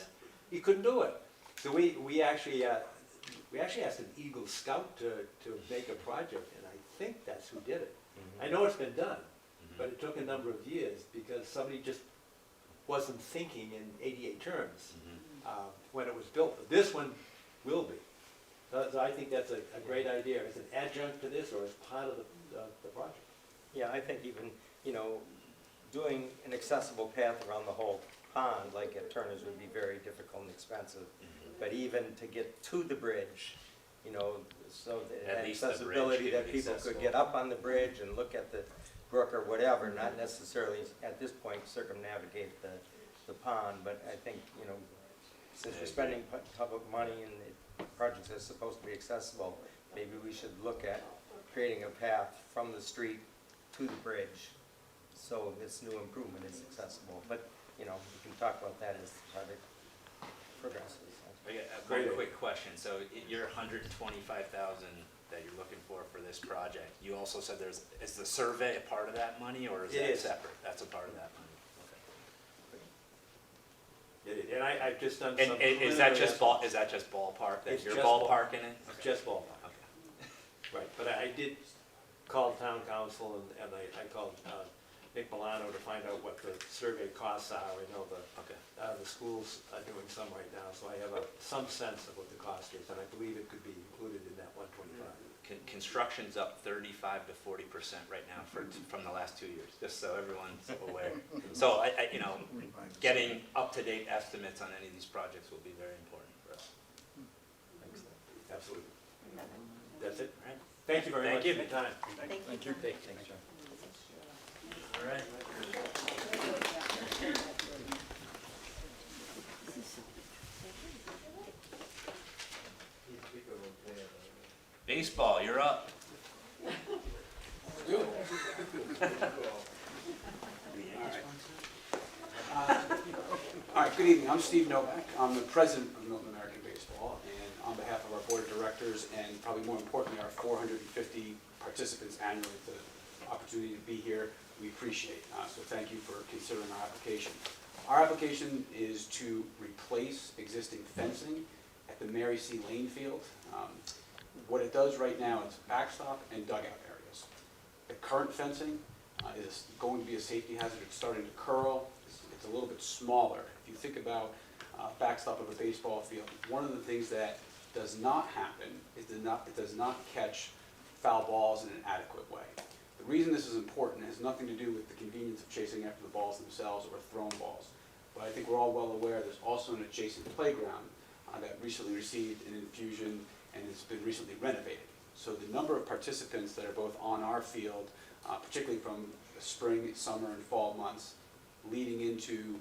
You couldn't do it. So we actually asked an Eagle Scout to make a project, and I think that's who did it. I know it's been done, but it took a number of years because somebody just wasn't thinking in ADA terms when it was built. But this one will be. So I think that's a great idea. As an adjunct to this or as part of the project. Yeah, I think even, you know, doing an accessible path around the whole pond, like at Turner's, would be very difficult and expensive. But even to get to the bridge, you know, so At that least the bridge accessibility, could that be people accessible. could get up on the bridge and look at the brook or whatever, not necessarily at this point circumnavigate the pond, but I think, you know, since we're spending public money and the projects are supposed to be accessible, maybe we should look at creating a path from the street to the bridge, so this new improvement is accessible. But, you know, we can talk about that as the project progresses. I got a very quick question. So your 125,000 that you're looking for this project, you also said is the survey a part of that money, or is It that is. separate? That's a part of that money. And I've just done Okay. some. And is that just ballpark, that It's you're just ballparking it? It's just ballpark. Okay. Right, but I did call town council and I called Nick Milano to find out what the survey costs are. I know Okay. the schools are doing some right now, so I have some sense of what the cost is, and I believe it could be included in that 125. Construction's up 35 to 40% right now from the last 2 years, just so everyone's aware. So you know, getting up-to-date estimates on any of these projects will be very important for us. Absolutely. That's it, right? Thank you very Thank much you. for your time. Thank you. Thanks, John. All right. Baseball, you're up. All right, good evening. I'm Steve Novak. I'm the president of Milton American Baseball, and on behalf of our board of directors and probably more importantly, our 450 participants annually, the opportunity to be here, we appreciate. So thank you for considering our application. Our application is to replace existing fencing at the Mary C. Lane Field. What it does right now is backstop and dugout areas. The current fencing is going to be a safety hazard. It's starting to curl. It's a little bit smaller. If you think about backstop of a baseball field, one of the things that does not happen is it does not catch foul balls in an adequate way. The reason this is important has nothing to do with the convenience of chasing after the balls themselves or thrown balls. But I think we're all well aware there's also an adjacent playground that recently received an infusion and has been recently renovated. So the number of participants that are both on our field, particularly from the spring, summer, and fall months, leading into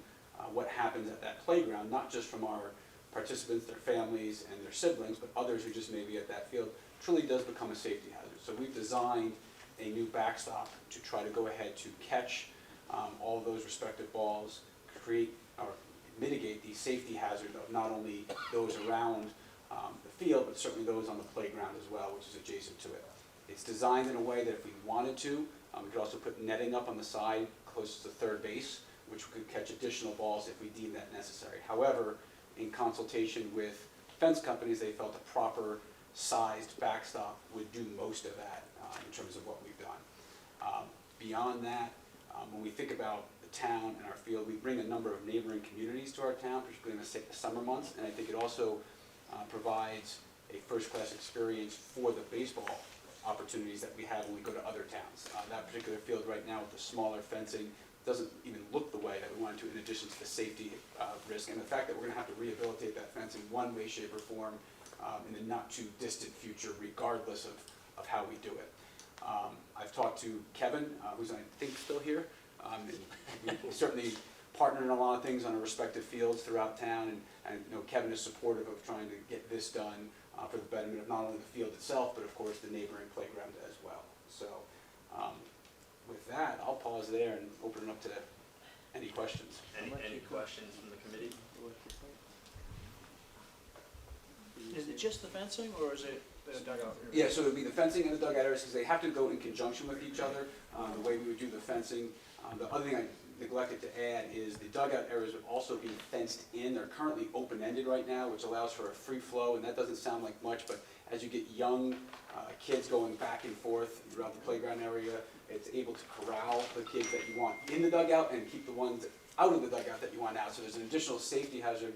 what happens at that playground, not just from our participants, their families, and their siblings, but others who just may be at that field, truly does become a safety hazard. So we've designed a new backstop to try to go ahead to catch all of those respective balls, create or mitigate the safety hazard of not only those around the field, but certainly those on the playground as well, which is adjacent to it. It's designed in a way that if we wanted to, we could also put netting up on the side closest to third base, which could catch additional balls if we deem that necessary. However, in consultation with fence companies, they felt a proper sized backstop would do most of that in terms of what we've done. Beyond that, when we think about the town and our field, we bring a number of neighboring communities to our town, particularly in the summer months, and I think it also provides a first-class experience for the baseball opportunities that we have when we go to other towns. That particular field right now with the smaller fencing doesn't even look the way that we wanted to, in addition to the safety risk and the fact that we're going to have to rehabilitate that fence in one way, shape, or form in the not too distant future, regardless of how we do it. I've talked to Kevin, who's I think still here. And we certainly partner in a lot of things on our respective fields throughout town, and you know, Kevin is supportive of trying to get this done for the betterment of not only the field itself, but of course the neighboring playground as well. So with that, I'll pause there and open it up to any questions. Any questions from the committee? Is it just the fencing, or is it the dugout? Yeah, so it would be the fencing and the dugout areas, because they have to go in conjunction with each other, the way we would do the fencing. The other thing I neglected to add is the dugout areas would also be fenced in. They're currently open-ended right now, which allows for a free flow, and that doesn't sound like much, but as you get young kids going back and forth throughout the playground area, it's able to corral the kids that you want in the dugout and keep the ones out of the dugout that you want out. So there's an additional safety hazard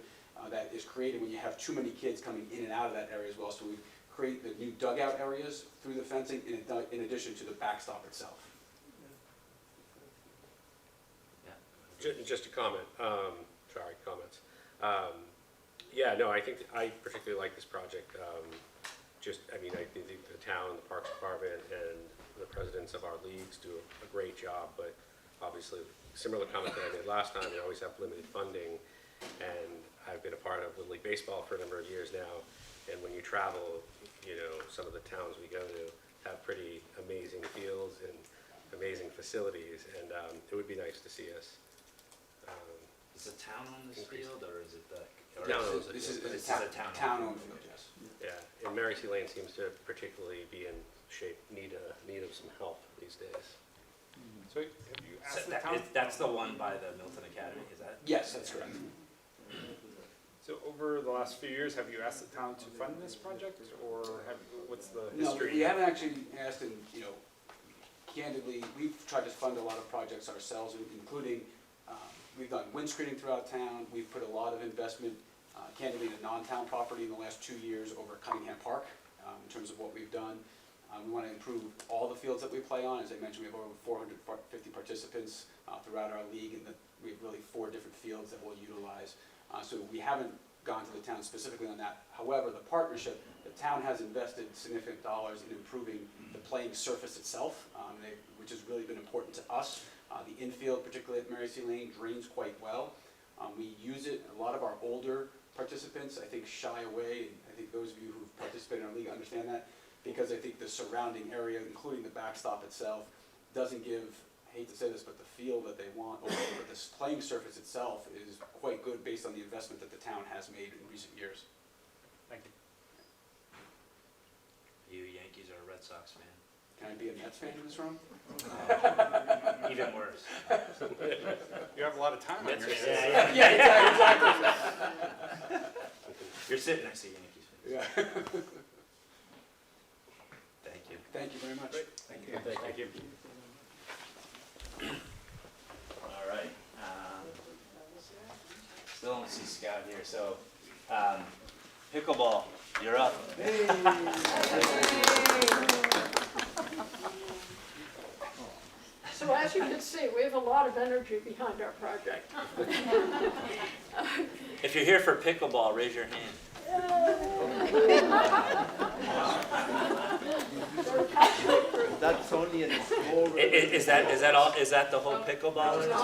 that is created when you have too many kids coming in and out of that area as well. So we create the new dugout areas through the fencing in addition to the backstop itself. Just a comment, comments. Yeah, no, I think, I particularly like this project. I mean, I think the town, the Parks Department, and the presidents of our leagues do a great job, but obviously, similar comment that I made last time, they always have limited funding, and I've been a part of Little League Baseball for a number of years now, and when you travel, you know, some of the towns we go to have pretty amazing fields and amazing facilities, and it would be nice to see us. Is the town on this field, or is it the? No, This is This is a a town-owned field, yes. Yeah, and Mary C. Lane seems to particularly be in shape, need of some help these days. So have you So asked the town? that's the one by the Milton Academy, is that? Yes, that's correct. So over the last few years, have you asked the town to fund this project, or what's the No, history? we haven't actually asked, and, you know, candidly, we've tried to fund a lot of projects ourselves, including, we've done windscreening throughout town, we've put a lot of investment, candidly, in non-town property in the last 2 years over Cunningham Park, in terms of what we've done. We want to improve all the fields that we play on. As I mentioned, we have over 450 participants throughout our league, and we have really 4 different fields that we'll utilize. So we haven't gone to the town specifically on that. However, the partnership, the town has invested significant dollars in improving the playing surface itself, which has really been important to us. The infield, particularly at Mary C. Lane, drains quite well. We use it. A lot of our older participants, I think, shy away, and I think those of you who've participated in our league understand that, because I think the surrounding area, including the backstop itself, doesn't give, I hate to say this, but the feel that they want, but this playing surface itself is quite good based on the investment that the town has made in recent years. Thank you. You Yankees or a Red Sox fan? Can I be a Mets fan in this room? Even worse. You have a lot of time on your hands. Yeah, exactly. You're sitting next to Yankees fans. Yeah. Thank you. Thank you very much. Thank you. Thank you. All right. Still don't see Scott here, so pickleball, you're up. So as you can see, we have a lot of energy behind our project. If you're here for pickleball, raise your hand. That's only a small. Is that all? Is that the whole pickleball group in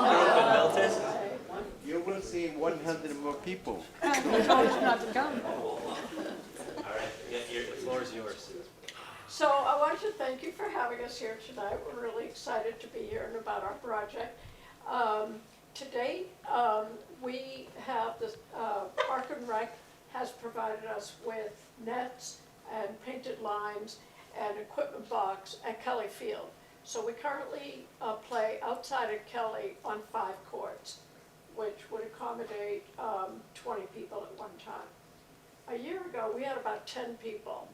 Milton? You will see 100 more people. All right, the floor is yours. So I want to thank you for having us here tonight. We're really excited to be here and about our project. To date, we have the Park and Rec has provided us with nets and painted lines and equipment box at Kelly Field. So we currently play outside of Kelly on 5 courts, which would accommodate 20 people at one time. A year ago, we had about 10 people,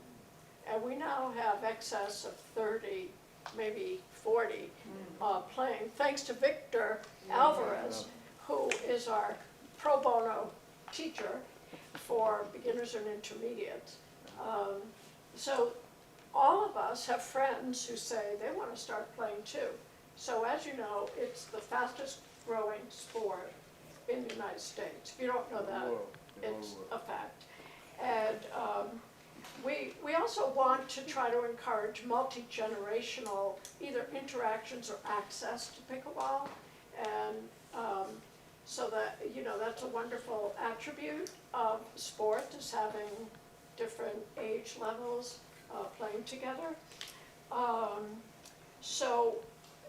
and we now have excess of 30, maybe 40 playing, thanks to Victor Alvarez, who is our pro bono teacher for beginners and intermediates. So all of us have friends who say they want to start playing too. So as you know, it's the fastest growing sport in the United States. If you don't know that, it's a fact. And we also want to try to encourage multi-generational either interactions or access to pickleball. And so that, you know, that's a wonderful attribute of sport, is having different age levels playing together. So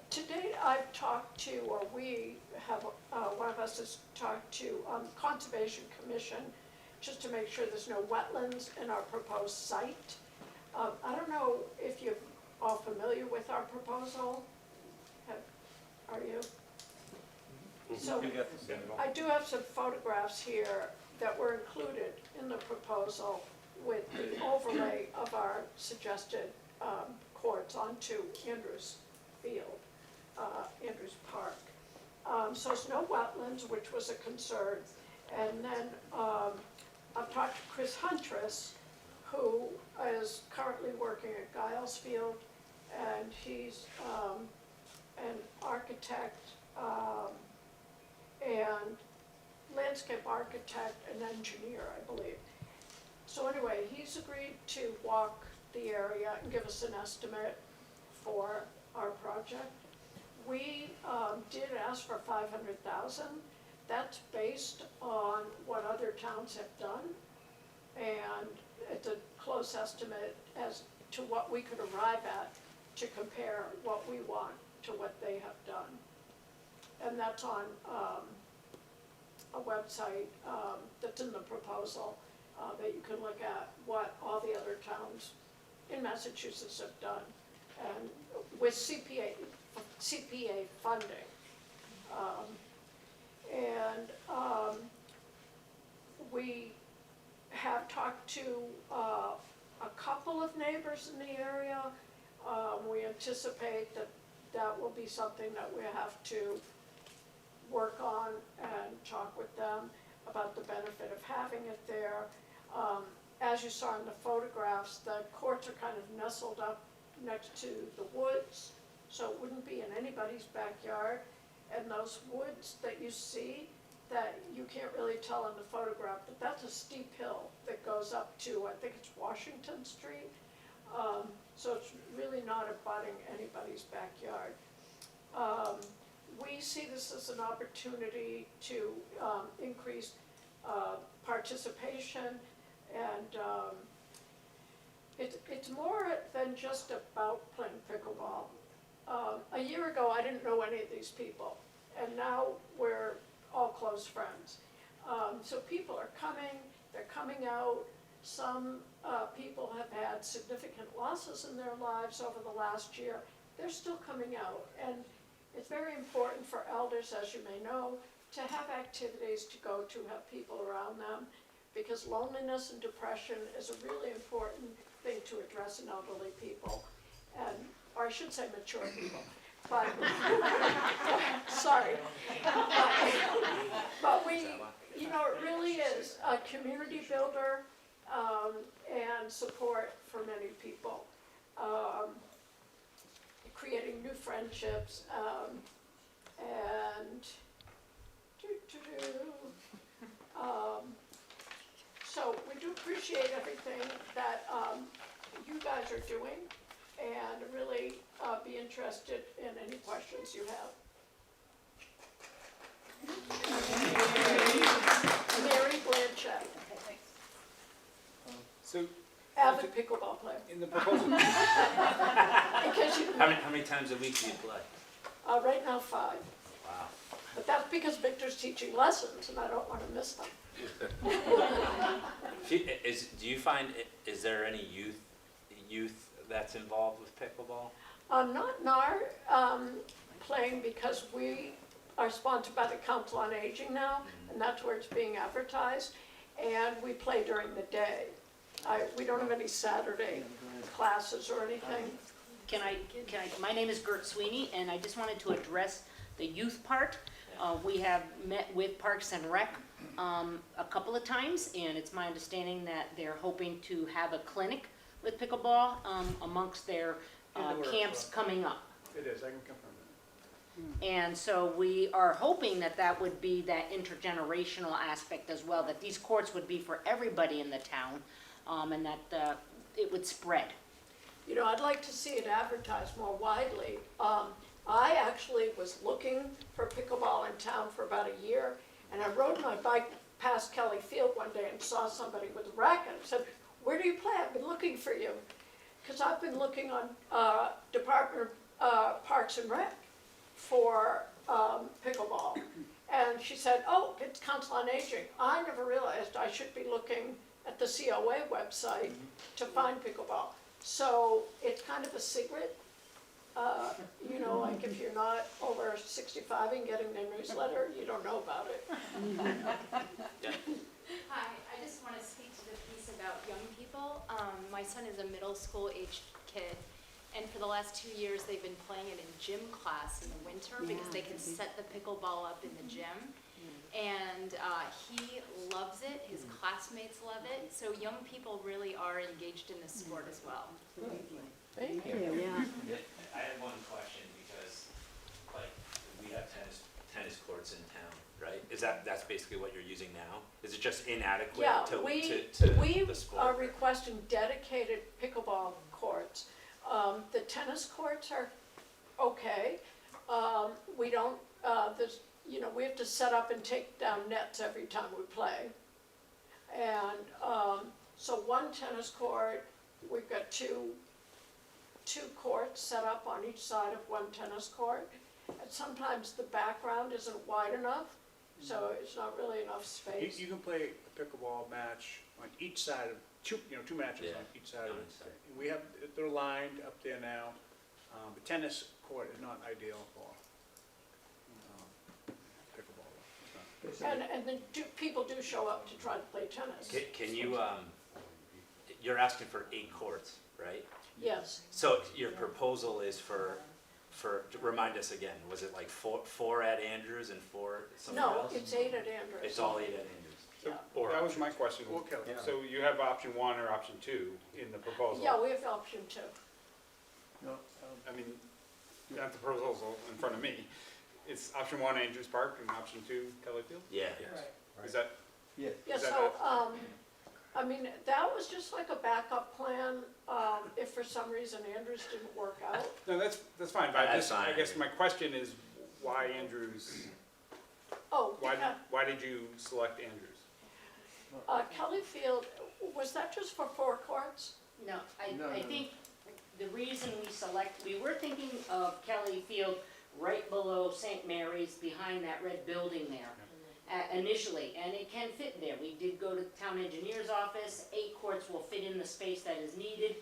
to date, I've talked to, or we have, one of us has talked to Conservation Commission, just to make sure there's no wetlands in our proposed site. I don't know if you're all familiar with our proposal. Are you? So I do have some photographs here that were included in the proposal with the overlay of our suggested courts onto Andrews Field, Andrews Park. So it's no wetlands, which was a concern. And then I've talked to Chris Huntress, who is currently working at Giles Field, and he's an architect and landscape architect and engineer, I believe. So anyway, he's agreed to walk the area and give us an estimate for our project. We did ask for $500,000. That's based on what other towns have done, and it's a close estimate as to what we could arrive at to compare what we want to what they have done. And that's on a website that's in the proposal that you can look at what all the other towns in Massachusetts have done, and with CPA funding. We have talked to a couple of neighbors in the area. We anticipate that that will be something that we have to work on and talk with them about the benefit of having it there. As you saw in the photographs, the courts are kind of nestled up next to the woods, so it wouldn't be in anybody's backyard. And those woods that you see, that you can't really tell in the photograph, but that's a steep hill that goes up to, I think it's Washington Street. So it's really not abutting anybody's backyard. We see this as an opportunity to increase participation, and it's more than just about playing pickleball. A year ago, I didn't know any of these people, and now we're all close friends. So people are coming, they're coming out. Some people have had significant losses in their lives over the last year. They're still coming out, and it's very important for elders, as you may know, to have activities to go to, have people around them, because loneliness and depression is a really important thing to address in elderly people, and, or I should say mature people, but, sorry. But we, you know, it really is a community builder and support for many people. Creating new friendships, and so we do appreciate everything that you guys are doing, and really be interested in any questions you have. Mary Blanchett, So, avid pickleball player. in the proposal, In case you didn't know. How many times a week do you play? Right now 5. Wow. But that's because Victor's teaching lessons and I don't want to miss them. Do you find, is there any youth that's involved with pickleball? Not in our playing, because we are sponsored by the Council on Aging now, and that's where it's being advertised. And we play during the day. We don't have any Saturday classes or anything. My name is Gert Sweeney, and I just wanted to address the youth part. We have met with Parks and Rec a couple of times, and it's my understanding that they're hoping to have a clinic with pickleball, amongst their Yeah, it works camps well. coming up. It is, I can confirm that. And so we are hoping that that would be that intergenerational aspect as well, that these courts would be for everybody in the town, and that it would spread. You know, I'd like to see it advertised more widely. I actually was looking for pickleball in town for about a year, and I rode my bike past Kelly Field one day and saw somebody with a racket. I said, "Where do you play? I've been looking for you." Because I've been looking on Department of Parks and Rec for pickleball. And she said, "Oh, it's Council on Aging." I never realized I should be looking at the COA website to find pickleball. So it's kind of a secret. You know, like if you're not over 65 and getting their newsletter, you don't know about it. Hi, I just want to speak to the piece about young people. My son is a middle school aged kid, and for the last 2 years, they've been playing it in gym class in the winter because they can set the pickleball up in the gym. And he loves it, his classmates love it, so young people really are engaged in this sport as well. Thank you. I had one question because, like, we have tennis courts in town, right? That's basically what you're using now? Is it just inadequate Yeah, to we the sport? are requesting dedicated pickleball courts. The tennis courts are okay. We don't, you know, we have to set up and take down nets every time we play. And so one tennis court, we've got two courts set up on each side of one tennis court. And sometimes the background isn't wide enough, so it's not really enough space. You can play a pickleball match on each side of, two matches on each side of it. We have, they're lined up there now. The tennis court is not ideal for pickleball. And then people do show up to try to play tennis. Can you, you're asking for 8 courts, right? Yes. So your proposal is for, remind us again, was it like four at Andrews and 4 somewhere No, else? it's 8 at Andrews. It's all 8 at Andrews. Yeah. So that was my question. So you have option 1 or option 2 in the proposal? Yeah, we have option 2. I mean, you have the proposal in front of me. It's option 1, Andrews Park, and option 2, Kelly Field? Yeah. Is that? Yes. Yeah, Is that so, I mean, that was just like a backup plan, if for some reason Andrews didn't work out. No, that's fine, but That's fine. I guess my question is, why Andrews? Oh, Why did you select Andrews? Kelly Field, was that just for 4 courts? No, I think the reason we were thinking of Kelly Field right below St. Mary's, behind that red building there. Initially, and it can fit there. We did go to the town engineer's office. 8 courts will fit in the space that is needed.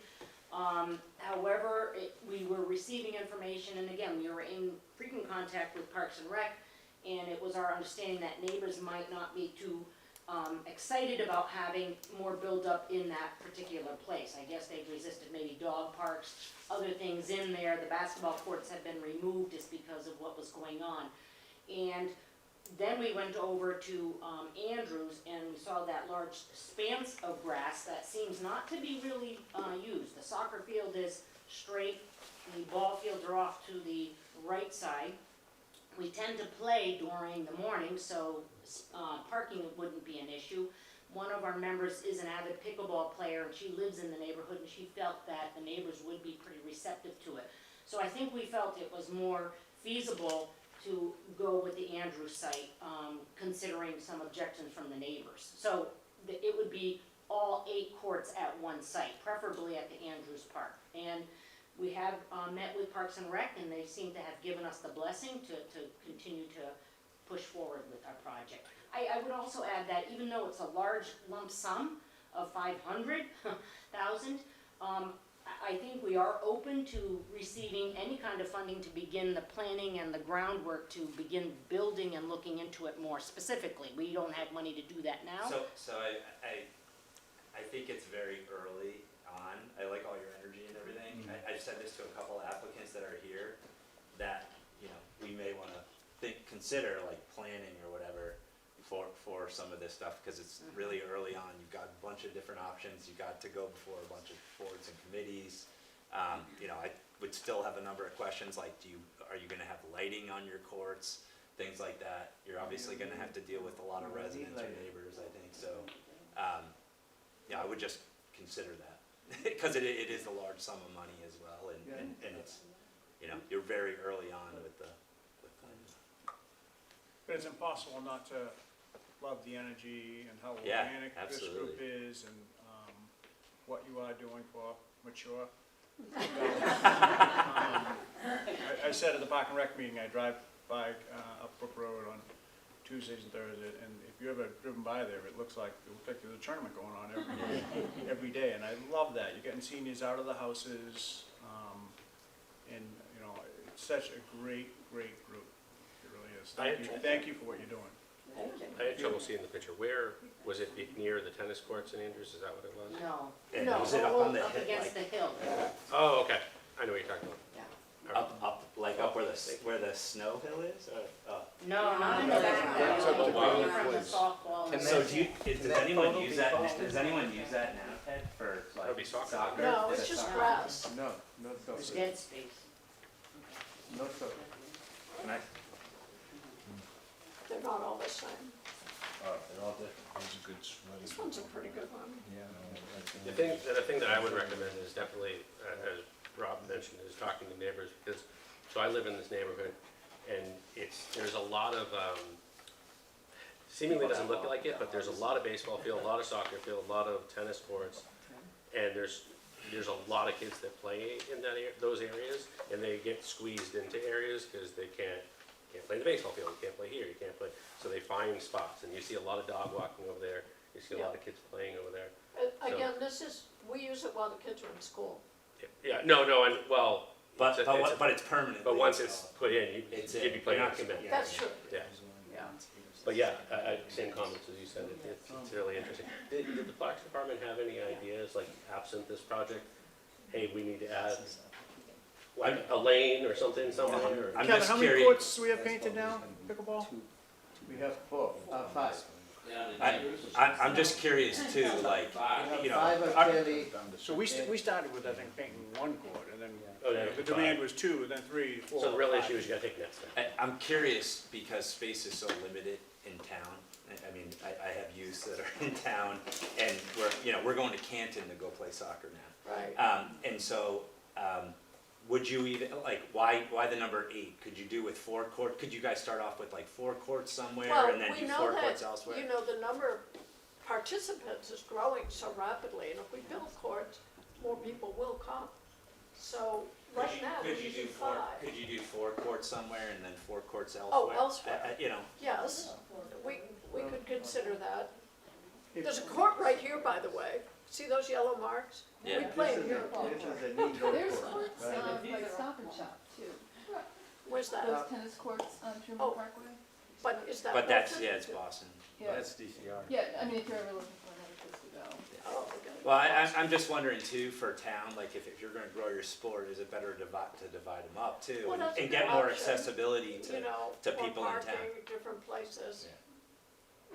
However, we were receiving information, and again, we were in frequent contact with Parks and Rec, and it was our understanding that neighbors might not be too excited about having more buildup in that particular place. I guess they've resisted maybe dog parks, other things in there. The basketball courts have been removed just because of what was going on. And then we went over to Andrews, and we saw that large expanse of grass that seems not to be really used. The soccer field is straight, the ball fields are off to the right side. We tend to play during the morning, so parking wouldn't be an issue. One of our members is an avid pickleball player, and she lives in the neighborhood, and she felt that the neighbors would be pretty receptive to it. So I think we felt it was more feasible to go with the Andrews site, considering some objections from the neighbors. So it would be all 8 courts at one site, preferably at the Andrews Park. And we have met with Parks and Rec, and they seem to have given us the blessing to continue to push forward with our project. I would also add that even though it's a large lump sum of $500,000, I think we are open to receiving any kind of funding to begin the planning and the groundwork to begin building and looking into it more specifically. We don't have money to do that now. So I think it's very early on. I like all your energy and everything. I've said this to a couple applicants that are here, that, you know, we may want to consider like planning or whatever for some of this stuff, because it's really early on. You've got a bunch of different options. You've got to go before a bunch of boards and committees. You know, I would still have a number of questions like, are you gonna have lighting on your courts? Things like that. You're obviously gonna have to deal with a lot of residents or neighbors, I think, so, yeah, I would just consider that. Because it is a large sum of money as well, and it's, you know, you're very early on with the. But it's impossible not to love the energy and how Yeah, organic this group absolutely. is and what you are doing for mature. I said at the Park and Rec meeting, I drive by up Brook Road on Tuesdays and Thursdays, and if you ever driven by there, it looks like there's a tournament going on every day, and I love that. You're getting seniors out of the houses, and you know, it's such a great group. It really is. Thank you for what you're doing. Thank you. I had trouble seeing the picture. Where, was it near the tennis courts in Andrews? Is that what it was? No, And No, was it up on the up hill, against the like, hill. Oh, okay. I know what you're talking about. Yeah. up where the snow hill is? No, not in the back. That's up to You're the from the place. softball. Can So that- does that anyone photo use be that, posted? does anyone use that now, Ted, for That would be like soccer. soccer? No, it's just grass. No, no, so, Dead space. no, so. Can I? They're not all the same. Oh, they're all different. This one's a pretty good one. The thing that I would recommend is definitely, as Rob mentioned, is talking to neighbors, because, so I live in this neighborhood, and there's a lot of, seemingly doesn't look like it, but there's a lot of baseball field, a lot of soccer field, a lot of tennis courts, and there's a lot of kids that play in those areas, and they get squeezed into areas because they can't play in the baseball field, you can't play here, you can't play, so they find spots, and you see a lot of dog walking over there, you see a lot of kids playing over there. Again, we use it while the kids are in school. Yeah, no, and, well, But it's- but it's permanent. but once it's put in, It's you'd be playing you're on not cement. gonna- That's true, Yeah, yeah. but yeah, same comments as you said, it's really interesting. Did the Parks Department have any ideas, like absent this project, hey, we need to add like a lane or something somewhere? or- I'm Kevin, just how many curious. courts do we have painted now, pickleball? We have five. I'm just curious too, like, you know, Five are our- fairly, So we started with, I think, painting one court, and then Oh, yeah, the demand was two, then three, four. So the real five. issue is you gotta take next step. I'm curious because space is so limited in town. I mean, I have youths that are in town, and we're going to Canton to go play soccer now. Right. And so, would you even, like, why the number 8? Could you do with 4 courts? Could you guys start off with like 4 courts somewhere Well, and then we do know 4 that, courts elsewhere? you know, the number of participants is growing so rapidly, and if we build courts, more people will come. So right now, we Could you do do 4? 5. Could you do 4 courts somewhere and then 4 courts elsewhere? Oh, elsewhere. You know, Yes, we could consider that. There's a court right here, by the way. See those yellow marks? Yeah. We play in here. this is a neat little There's court, courts, right? like Stop and Shop too. Where's that? Those tennis courts on Truman Oh. Parkway. But is that? but that's, Milton? yeah, it's Boston. Yeah, DCR. yeah, I mean, if you're ever looking for another place to go. Oh, okay. Well, I'm just wondering too, for town, like if you're gonna grow your sport, is it better to divide them up too? Well, that's a And good get more option. accessibility You know, to more people in town. parking, different places.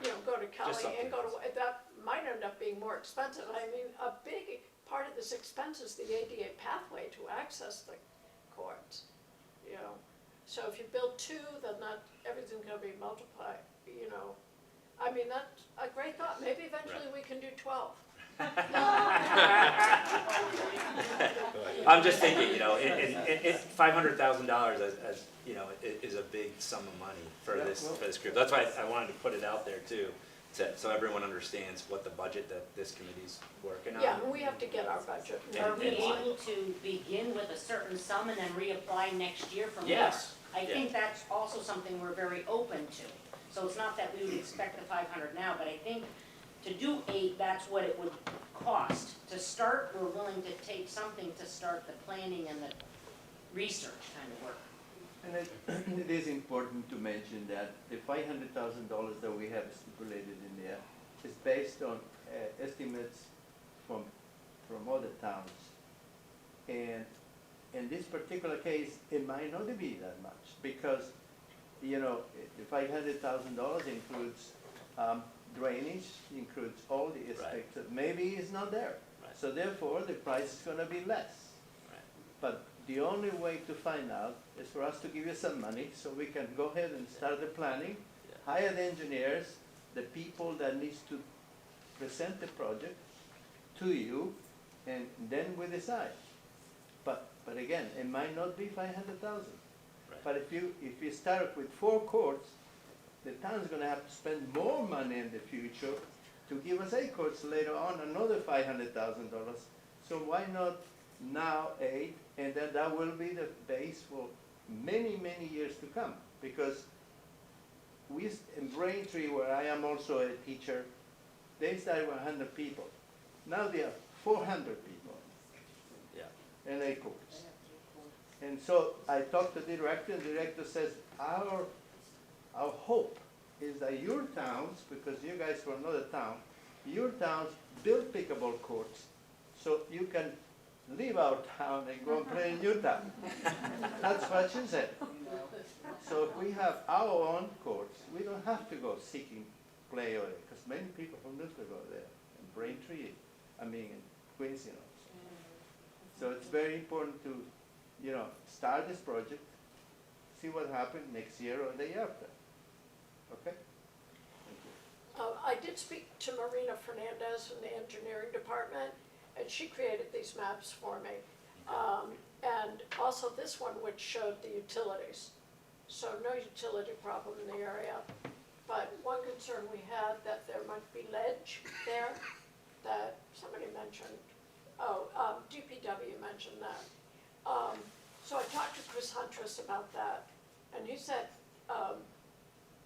You know, go to Kelly something. and go to, that might end up being more expensive. I mean, a big part of this expense is the ADA pathway to access the courts, you know. So if you build 2, then everything's gonna be multiplied, you know. I mean, that's a great thought. Maybe eventually we can do 12. I'm just thinking, you know, $500,000 as, you know, is a big sum of money for this group. That's why I wanted to put it out there too, so everyone understands what the budget that this committee's working on. Yeah, and we have to get our budget. Are we able to begin with a certain sum and then reapply next year for more? Yes. I think that's also something we're very open to. So it's not that we would expect the 500 now, but I think to do 8, that's what it would cost. To start, we're willing to take something to start the planning and the research kind of work. And it is important to mention that the $500,000 that we have stipulated in there is based on estimates from other towns. And in this particular case, it might not be that much because, you know, the $500,000 includes Drainage includes all the aspects that maybe is not there. Right. So therefore, the price is gonna be less. Right. But the only way to find out is for us to give you some money, so we can go ahead and start the planning, hire the engineers, the people that needs to present the project to you, and then we decide. But again, it might not be 500,000. Right. But if you start with 4 courts, the town's gonna have to spend more money in the future to give us 8 courts later on, another $500,000. So why not now 8, and then that will be the base for many, many years to come. Because in Braintree, where I am also a teacher, they started with 100 people. Now they have 400 people. Yeah. And 8 courts. And so I talked to the director, and the director says, our hope is that your towns, because you guys from another town, your towns build pickleball courts so you can leave our town and go and play in your town. That's what she said. So if we have our own courts, we don't have to go seeking play over there, because many people from Milton go there, and Braintree, in Queens, So it's very important to, start this project, see what happens next year or the year after. Okay? I did speak to Marina Fernandez in the engineering department, and she created these maps for me. And also this one, which showed the utilities. So no utility problem in the area. But one concern we had, that there might be ledge there, that somebody mentioned. DPW mentioned that. So I talked to Chris Huntress about that, and he said,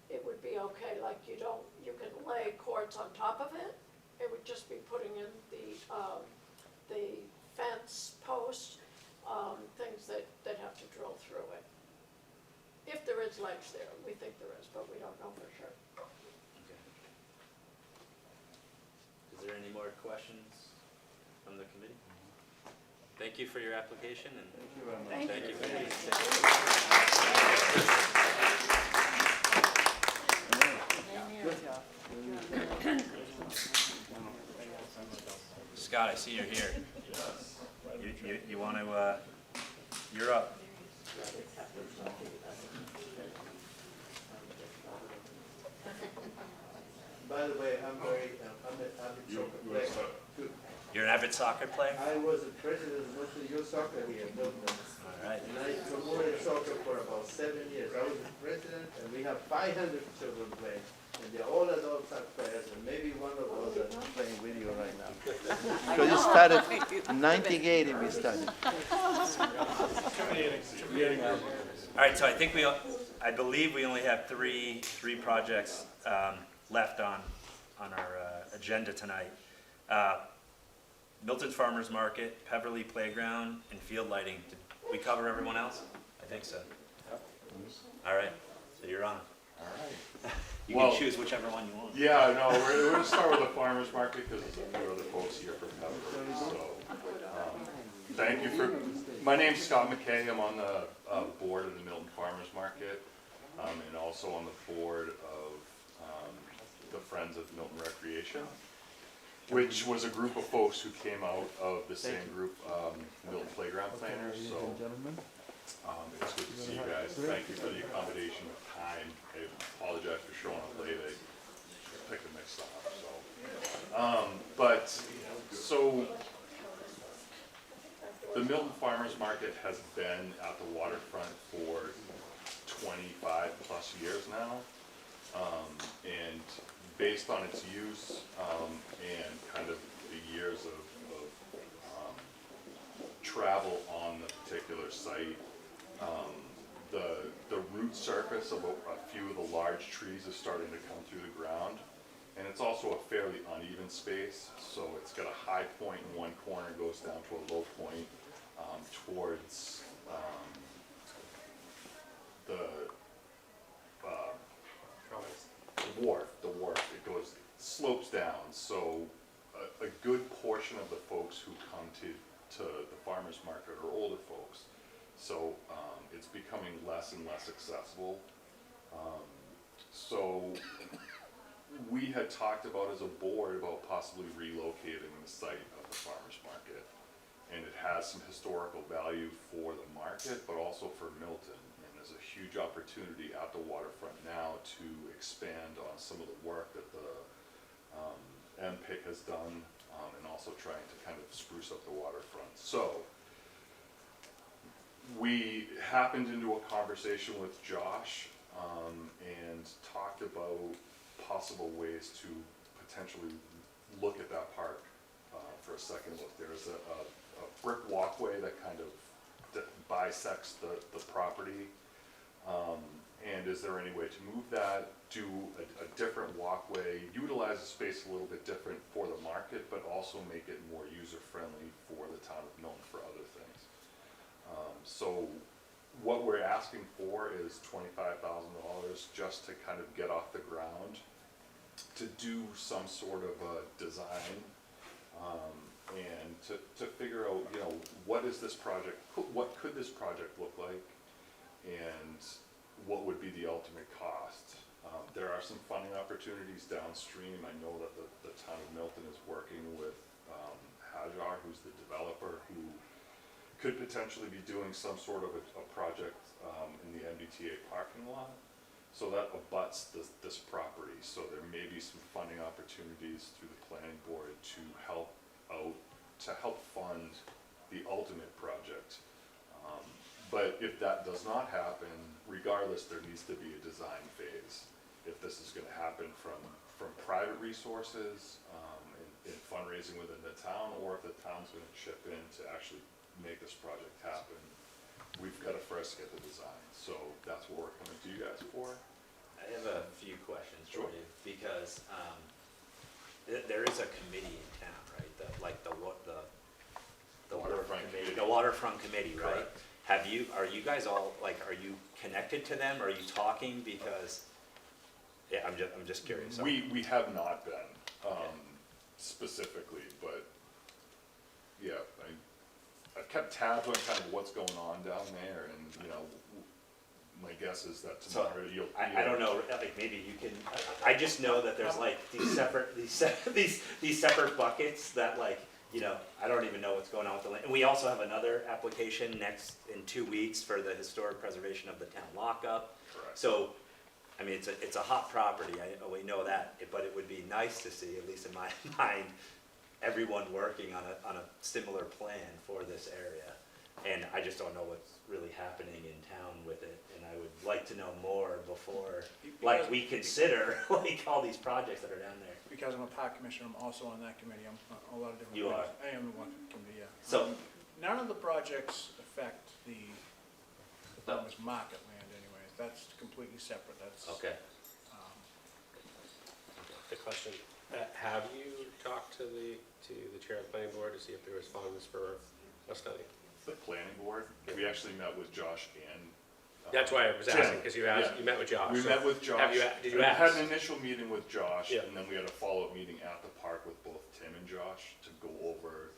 it would be okay, like you can lay cords on top of it. It would just be putting in the fence posts, things that have to drill through it. If there is ledge there, we think there is, but we don't know for sure. Okay. Is there any more questions from the committee? Thank you for your application, and Thank you very much. thank you for your Scott, I see you're here. You want to, you're up. By the way, I'm an avid soccer player. Too. You're an avid soccer player? I was the president of Milton Youth Soccer here in Milton. All right. And I promoted soccer for about 7 years. I was the president, and we have 500 children playing. And they're all adult soccer players, and maybe one of those that are playing with you right now. Because it started in 1980, we started. All right, so I believe we only have three projects left on our agenda tonight. Milton Farmers Market, Peverly Playground, and field lighting. Did we cover everyone else? I think so. All right, so you're on. All right. You can choose whichever one you want. Yeah, no, we're going to start with the farmer's market because there's a few other folks here from Peverly. So, thank you for. My name's Scott McKay. I'm on the board of the Milton Farmers Market, and also on the board of the Friends of Milton Recreation, which was a group of folks who came out of the same group, Milton Playground Planners. So, it's good to see you guys. Thank you for the accommodation of time. I apologize for showing up late. I picked a mixed up. So, the Milton Farmers Market has been at the waterfront for 25 plus years now, and based on its use and kind of the years of travel on the particular site, the root surface of a few of the large trees is starting to come through the ground, and it's also a fairly uneven space, so it's got a high point in one corner, goes down to a low point towards the wharf. It slopes down, so a good portion of the folks who come to the farmers market are older folks, so it's becoming less and less accessible. So we had talked about as a board about possibly relocating the site of the farmer's market. And it has some historical value for the market, but also for Milton. And there's a huge opportunity at the waterfront now to expand on some of the work that the MPIC has done, and also trying to kind of spruce up the waterfront. So we happened into a conversation with Josh, and talked about possible ways to potentially look at that park for a second look. There's a brick walkway that kind of bisects the property. And is there any way to move that, do a different walkway, utilize the space a little bit different for the market, but also make it more user-friendly for the town of Milton for other things. So what we're asking for is $25,000 just to kind of get off the ground, to do some sort of a design, and to figure out, you know, what is this project, what could this project look like, and what would be the ultimate cost. There are some funding opportunities downstream. I know that the town of Milton is working with Hajar, who's the developer, who could potentially be doing some sort of a project in the MBTA parking lot. So that abuts this property. So there may be some funding opportunities through the planning board to help fund the ultimate project. But if that does not happen, regardless, there needs to be a design phase. If this is gonna happen from private resources, in fundraising within the town, or if the town's gonna chip in to actually make this project happen, we've gotta first get the design. So that's what we're coming to you guys for. I have a few questions for you, because there is a committee in town, right? The Waterfront committee, committee. the waterfront committee, right? Correct. Are you guys all, like, are you connected to them? Are you talking? Because, yeah, I'm just curious. We have not been, specifically, but yeah, I've kept tabs on kind of what's going on down there, and, you know, my guess is that So, tomorrow you'll. I don't know, like, maybe you can, I just know that there's like these separate buckets that, like, you know, I don't even know what's going on with the land. And we also have another application in 2 weeks for the historic preservation of the town lockup. Correct. So, I mean, it's a hot property, we know that, but it would be nice to see, at least in my mind, everyone working on a similar plan for this area. And I just don't know what's really happening in town with it, and I would like to know more before, like, we consider, like, all these projects that are down there. Because I'm a park commissioner, I'm also on that committee, I'm on a lot of different. You are? committees. I am the one committee, yeah. So- None of the projects affect the farmer's market land anyways, that's completely separate, that's. Okay. The question, have you talked to the chair of the planning board to see if there was funds for a study? The planning board, we actually met with Josh and. That's why I was asking, because you Yeah. met with Josh. We so met with Josh. did you We ask? had an initial meeting with Josh, Yeah. and then we had a follow-up meeting at the park with both Tim and Josh to go over.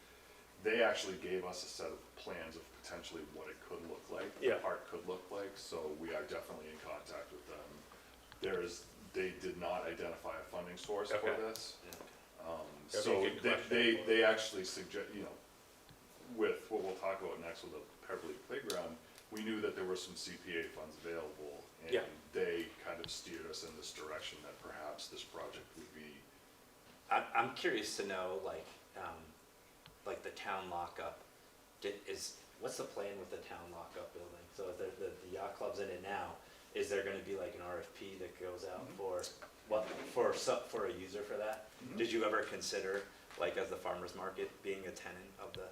They actually gave us a set of plans of potentially what it could look like, Yeah. the park could look like, so we are definitely in contact with them. They did not identify a funding source for Okay. this. That'd So be a good question for they actually suggest, you know, with what we'll talk about next with the Beverly Playground, we knew that there were some CPA funds available, and Yeah. they kind of steered us in this direction that perhaps this project would be. I'm curious to know, like the town lockup, what's the plan with the town lockup building? So if the yacht club's in it now, is there gonna be like an RFP that goes out for a user for that? Mhm. Did you ever consider, like, as the farmer's market, being a tenant of the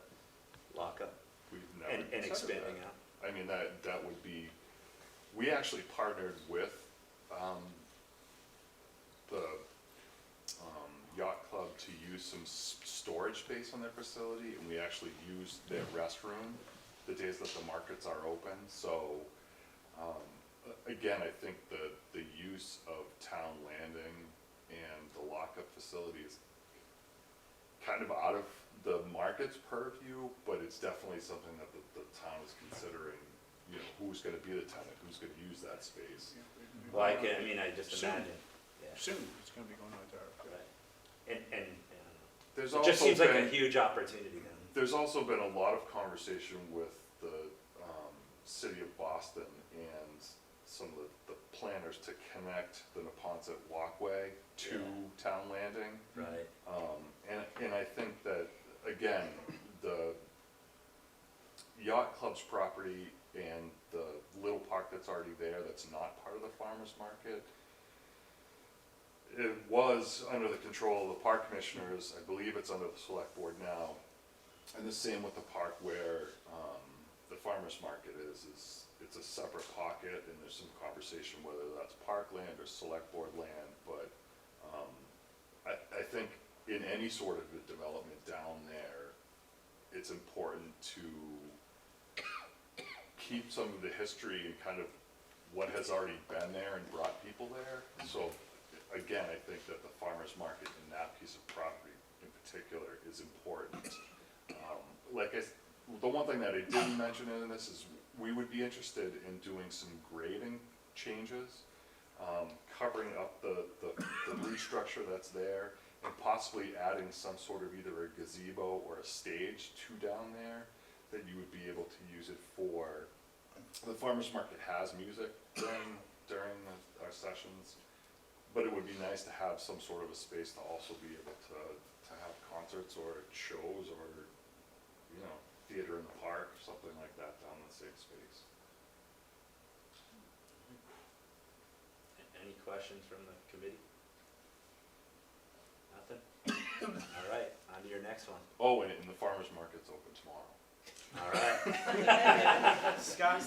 lockup We've never and considered expanding that. out? I mean, that would be, we actually partnered with, the, yacht club to use some storage space on their facility, and we actually used their restroom the days that the markets are open, so, again, I think the use of town landing and the lockup facility is kind of out of the market's purview, but it's definitely something that the town is considering, you know, who's gonna be the tenant, who's gonna use that space. Well, I just Soon. imagine, soon, it's gonna be going out there. Right. And There's it just also seems like a been- huge opportunity then. There's also been a lot of conversation with the city of Boston and some of the planners to connect the Neponset walkway to Town Landing. Right. And I think that, again, the yacht club's property and the little park that's already there that's not part of the farmer's market, it was under the control of the park commissioners. I believe it's under the select board now. And the same with the park where the farmer's market is it's a separate pocket, and there's some conversation whether that's parkland or select board land, but I think in any sort of a development down there, it's important to keep some of the history and kind of what has already been there and brought people there. So again, I think that the farmer's market in that piece of property in particular is important. The one thing that I didn't mention in this is we would be interested in doing some grading changes, covering up the root structure that's there, and possibly adding some sort of either a gazebo or a stage to down there that you would be able to use it for. The farmer's market has music during our sessions, but it would be nice to have some sort of a space to also be able to have concerts or shows or, you know, theater in the park or something like that down in the same space. Any questions from the committee? Nothing? All right, on to your next one. Oh, and the farmer's market's open tomorrow. All right. Scott,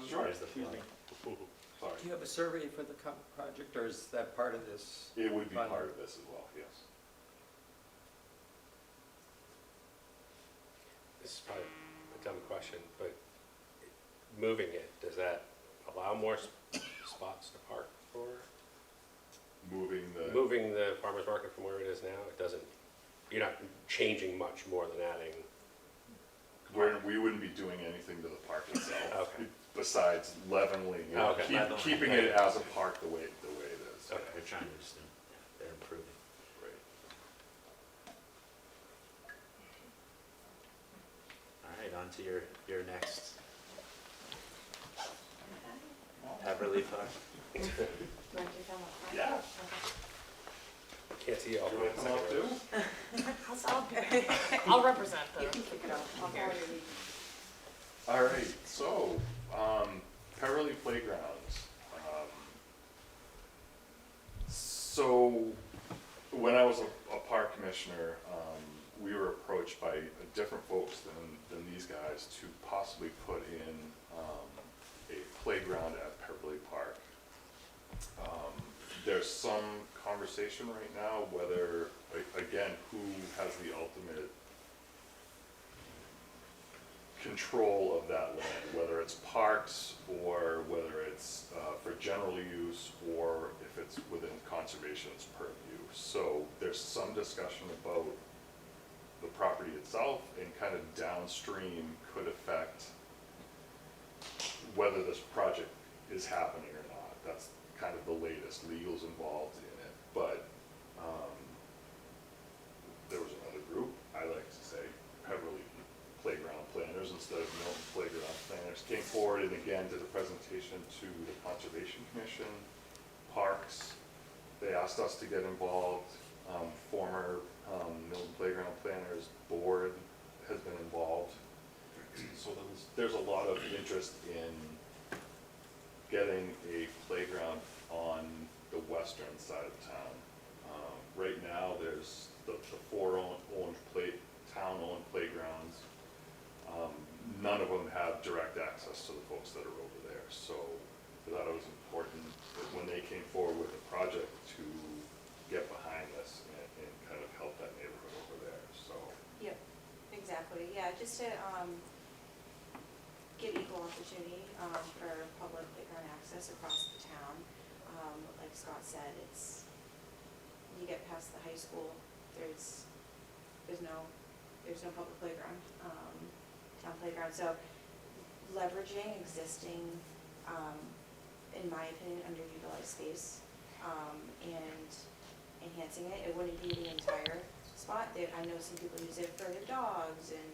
Sure. There's the excuse me. Sorry. Do you have a survey for the project, or is that part of this? It would be Fund. part of this as well, yes. This is probably a dumb question, but moving it, does that allow more spots to park for? Moving Moving the farmer's market from where it is now, it doesn't, you're not changing much more than adding. we wouldn't be doing anything to the park itself. Okay. Besides leveling, you know, Okay. Leveling. keeping it as a park the way it is. Okay. They're trying to just, they're improving. Right. All right, on to your next. Beverly Park. Do you want to come up? Yeah. Can't see all Do the you want to come up too? I'll represent them. You can kick it off. I'll follow your lead. All right, so, Peverly Playgrounds. So, when I was a park commissioner, we were approached by different folks than these guys to possibly put in a playground at Peverly Park. There's some conversation right now whether, again, who has the ultimate control of that land, whether it's parks or whether it's for general use or if it's within conservation's purview. So there's some discussion about the property itself, and kind of downstream could affect whether this project is happening or not. That's kind of the latest legals involved in it. But there was another group, I like to say, Peverly Playground Planners instead of Milton Playground Planners, came forward and again did a presentation to the Conservation Commission, Parks. They asked us to get involved. Former Milton Playground Planners Board has been involved. So there's a lot of interest in getting a playground on the western side of town. Right now, there's the four town-owned playgrounds. None of them have direct access to the folks that are over there. So I thought it was important that when they came forward with a project to get behind this and kind of help that neighborhood over there, so. Yep, exactly, yeah, just to, give equal opportunity, for public playground access across the town. Like Scott said, you get past the high school, there's no public playground, town playground, so leveraging existing, in my opinion, underutilized space, and enhancing it. It wouldn't be the entire spot. I know some people use it for their dogs and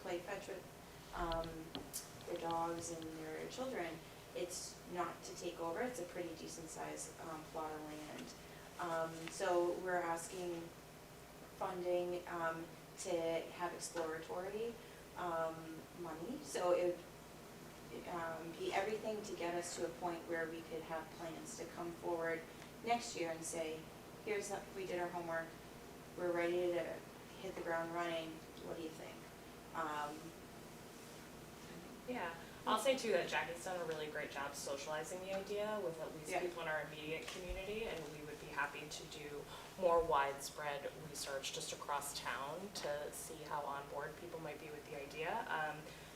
play fetch with their dogs and their children. It's not to take over, it's a pretty decent sized plot of land. So we're asking funding to have exploratory money. So it would be everything to get us to a point where we could have plans to come forward next year and say, we did our homework, we're ready to hit the ground running, what do you think? Yeah, I'll say too that Jackie's done a really great job socializing the idea with at least people in our immediate community, and we would be happy to do more widespread research just across town to see how on board people might be with the idea.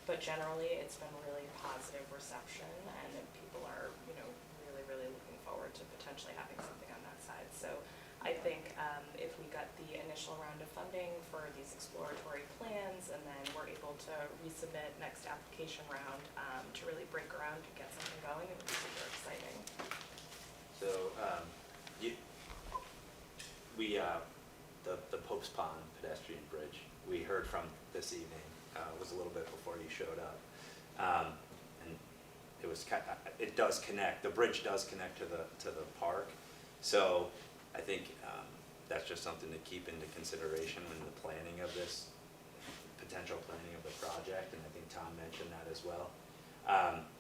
But generally, it's been really positive reception, and people are, really, really looking forward to potentially having something on that side. So I think if we got the initial round of funding for these exploratory plans, and then we're able to resubmit next application round to really break ground and get something going, it would be super exciting. So, the Pope's Pond pedestrian bridge, we heard from this evening, was a little bit before you showed up. And it does connect, the bridge does connect to the park. So I think that's just something to keep into consideration when the planning of this, potential planning of the project, and I think Tom mentioned that as well.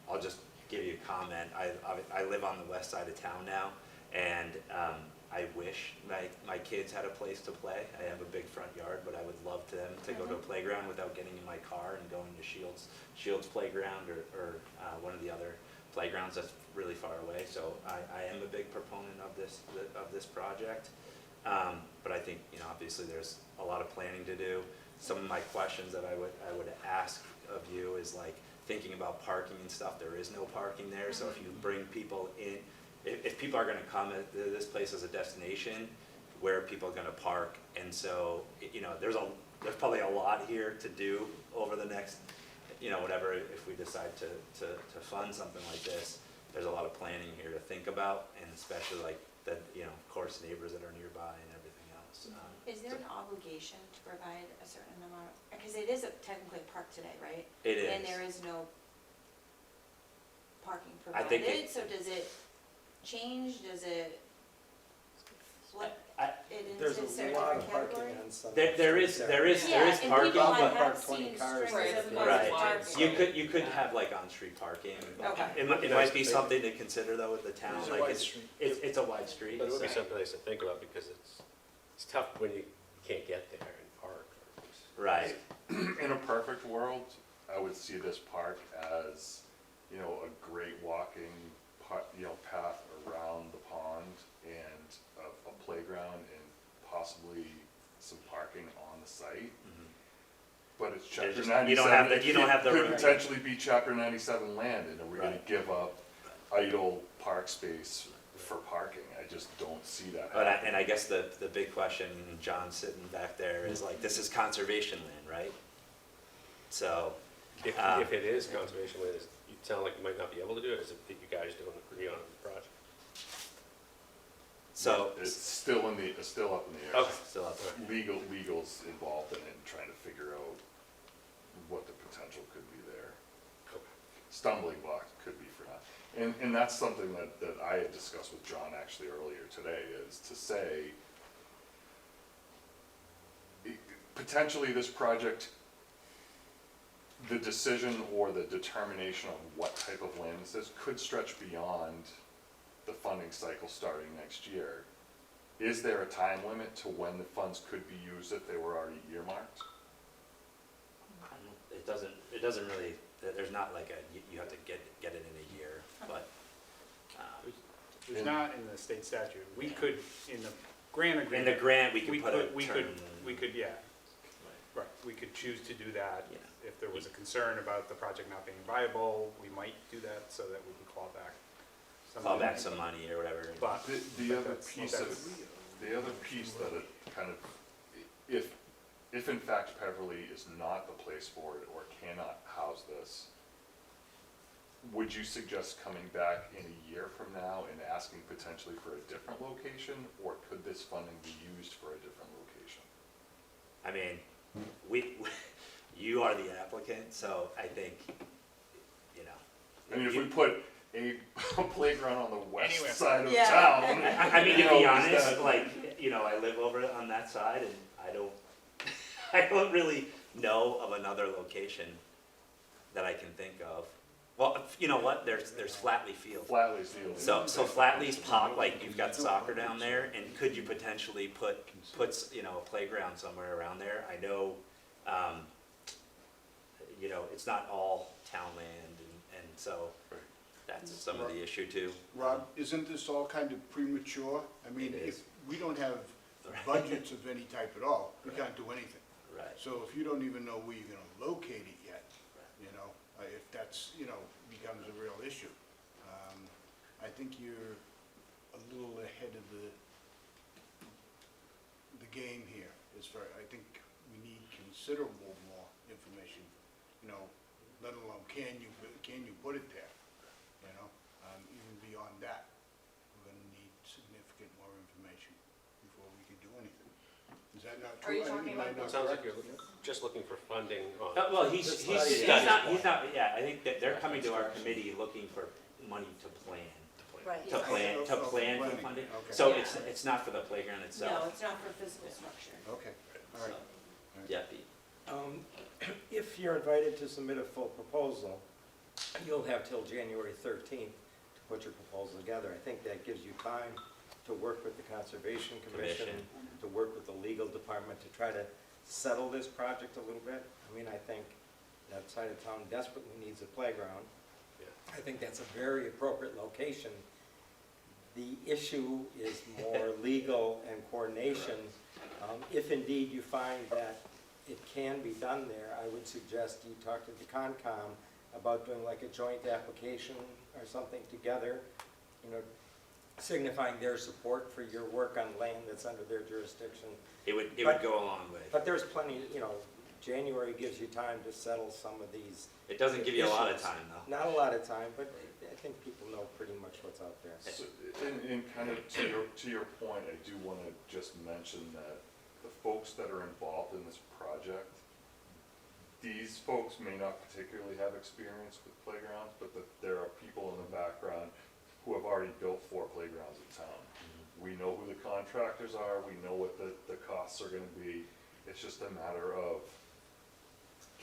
I'll just give you a comment. I live on the west side of town now, and I wish my kids had a place to play. I have a big front yard, but I would love them to go to a playground without getting in my car and going to Shields Playground or one of the other playgrounds that's really far away. So I am a big proponent of this project. But I think, obviously there's a lot of planning to do. Some of my questions that I would ask of you is like thinking about parking and stuff. There is no parking there, so if you bring people in, if people are going to come at this place as a destination, where are people going to park? And so, there's probably a lot here to do over the next, whatever, if we decide to fund something like this. There's a lot of planning here to think about, and especially like the, of course, neighbors that are nearby and everything else. Is there an obligation to provide a certain amount, because it is technically a park today, right? It is. And there is no parking I think provided, so does it change, does it flip it into There's a certain lot different of parking categories? on some. There is parking, and people but have seen strings of no right. parking. You could have like on-street parking. Okay. It might be something to consider though with the town. It's a Like wide street. it's a wide street. But it would be so- something nice to think about, because it's tough when you can't get there and park. Right. In a perfect world, I would see this park as, a great walking, path around the pond and a playground and possibly some parking on the site. But it's chapter There's just- 97. you don't have the It room. could potentially be chapter 97 land, and are we gonna Right. give up idle park space for parking? I just don't see that But happening. I guess the big question, John sitting back there, is like, this is conservation land, right? So, If it is conservation land, you sound like you might not be able to do it, is it that you guys don't agree on the project? so, It's still up in the air. okay, still up there. Legal's involved in it, and trying to figure out what the potential could be there. Stumbling block could be for now. And that's something that I had discussed with John actually earlier today, is to say, potentially this project, the decision or the determination of what type of land this is could stretch beyond the funding cycle starting next year. Is there a time limit to when the funds could be used if they were already earmarked? It doesn't really, there's not like you have to get it in a year, but, There's not in the state statute. We could, in the grant in agreement. the grant, we could put a we term. could, yeah. Right, we could choose to do that. Yeah. If there was a concern about the project not being viable, we might do that so that we can claw back some Claw of the back money. some money or whatever. But The other that's- piece that's- that it kind of, if in fact Peverly is not the place for it or cannot house this, would you suggest coming back in a year from now and asking potentially for a different location, or could this funding be used for a different location? I mean, you are the applicant, so I think, you know. I mean, if we put a playground on the west Anywhere. side of Yeah. town. I mean, to you know, be is honest, that- like, you know, I live over on that side and I don't really know of another location that I can think of. Well, you know what, there's Flatley Field. Flatley's the only. So Flatley's pop, like, you've got soccer down there, and could you potentially put, you know, a playground somewhere around there? I know, you know, it's not all town land, and so that's some of the issue too. Rob, isn't this all kind of premature? I mean, It if is. we don't have budgets of any type at all, we can't do anything. Right. So if you don't even know where you're gonna locate it yet, you know, if that's, you know, becomes a real issue. I think you're a little ahead of the game here, as far, I think we need considerable more information, you know, let alone can you put it there, you know? Even beyond that, we're gonna need significant more information before we can do anything. Is that not true? Are you talking about- It sounds like you're just looking for funding on. Well, he's not, yeah, I think that they're coming to our committee looking for money to plan. Right. To plan for Planning, funding. okay. So Yeah. it's not for the playground itself. No, it's not for physical structure. Okay, all right. Yeah, Pete. If you're invited to submit a full proposal, you'll have till January 13th to put your proposal together. I think that gives you time to work with the Conservation Commission, to work with the legal department to try to settle this project a little bit. I mean, I think that side of town desperately needs a playground. I think that's a very appropriate location. The issue is more legal and coordination. If indeed you find that it can be done there, I would suggest you talk to the Concom about doing like a joint application or something together, you know, signifying their support for your work on land that's under their jurisdiction. It would But- go a long way. But there's plenty, you know, January gives you time to settle some of these. It doesn't give you a lot of issues. time though. Not a lot of time, but I think people know pretty much what's out there. So, and kind of to your point, I do want to just mention that the folks that are involved in this project, these folks may not particularly have experience with playgrounds, but that there are people in the background who have already built 4 playgrounds in town. We know who the contractors are, we know what the costs are gonna be. It's just a matter of,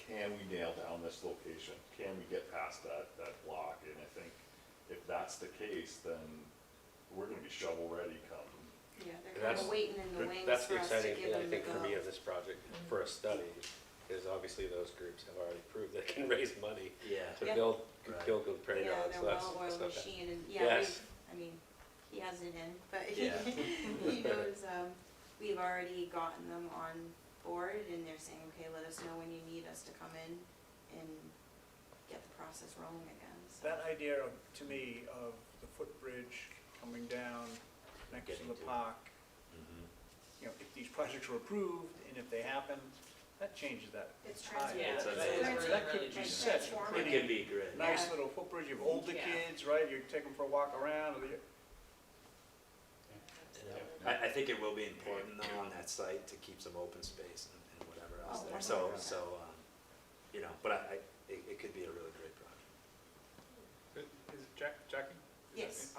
can we nail down this location? Can we get past that block? And I think if that's the case, then we're gonna be shovel ready come. Yeah, And they're kind that's- of waiting in the wings That's for the us to exciting give thing, I them the think, for me go. of this project, for a study, is obviously those groups have already proved they can raise money Yeah. to Yeah. build Right. good Yeah, playgrounds, they're so that's, well-oiled not bad. machine, and Yes. I mean, he has it in, but Yeah. he knows, we've already gotten them on board, and they're saying, okay, let us know when you need us to come in and get the process rolling again, so. That idea to me of the footbridge coming down next to Getting the to it. park, Mhm. you know, if these projects are approved and if they happen, that changes that. It's entire- Yeah, it's that- a- that- That could be It's such a transformative. It pretty can be great. nice Yeah. little footbridge. You have older Yeah. kids, right? You take them for a walk around. Or I think it will be important though on that site to keep some open space and whatever else Oh, there. 100%. So, you know, but it could be a really great project. Is it Jackie? Yes.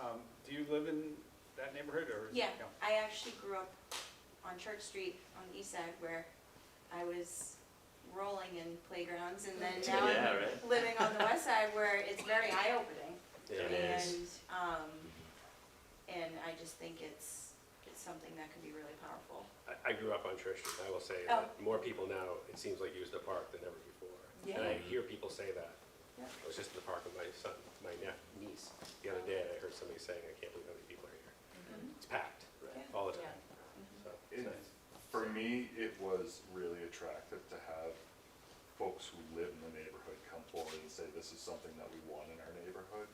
Do you live in that neighborhood or? Yeah, no? I actually grew up on Church Street on the east side where I was rolling in playgrounds, and then now Yeah, I'm right. living on the west side where it's very eye-opening. Yeah. It is. And I just think it's something that can be really powerful. I grew up on Church Street, I will say Oh. that more people now, it seems like, use the park than ever before. Yeah. And I hear people say that. Yeah. I was just in the park with my son, my niece, the other day, and I heard somebody saying, I can't believe how many people are here. It's packed, Yeah. all the Yeah. time, so it's It- nice. For me, it was really attractive to have folks who live in the neighborhood come forward and say, this is something that we want in our neighborhood.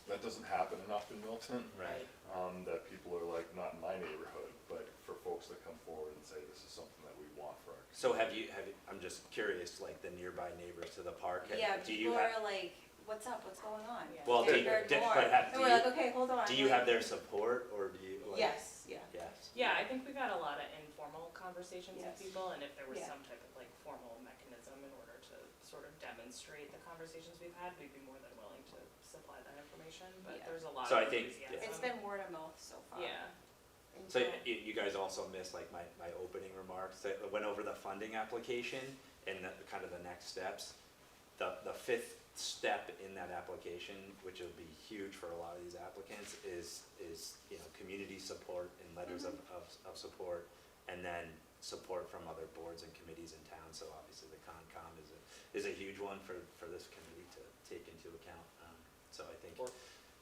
That doesn't happen enough in Milton. Right. That people are like, not in my neighborhood, but for folks that come forward and say, this is something that we want for our. So have you, I'm just curious, like the nearby neighbors to the park, Yeah, do you people have? are like what's up, what's going on? Well, They do you- heard do- more. but have- And do we're you- like, okay, hold on. Do you have their support, or do you, like? Yes, yeah. Yes. Yeah, I think we've had a lot of informal conversations with Yes. people, and if there was Yeah. some type of like formal mechanism in order to sort of demonstrate the conversations we've had, we'd be more than willing to supply that information, but Yeah. there's a lot So of I think- enthusiasm. It's been word of mouth so far. Yeah. So you guys also missed like my opening remarks, that went over the funding application and the kind of the next steps. The fifth step in that application, which will be huge for a lot of these applicants, is community support and letters of support, and then support from other boards and committees in town. So obviously the Concom is a huge one for this committee to take into account. So I think.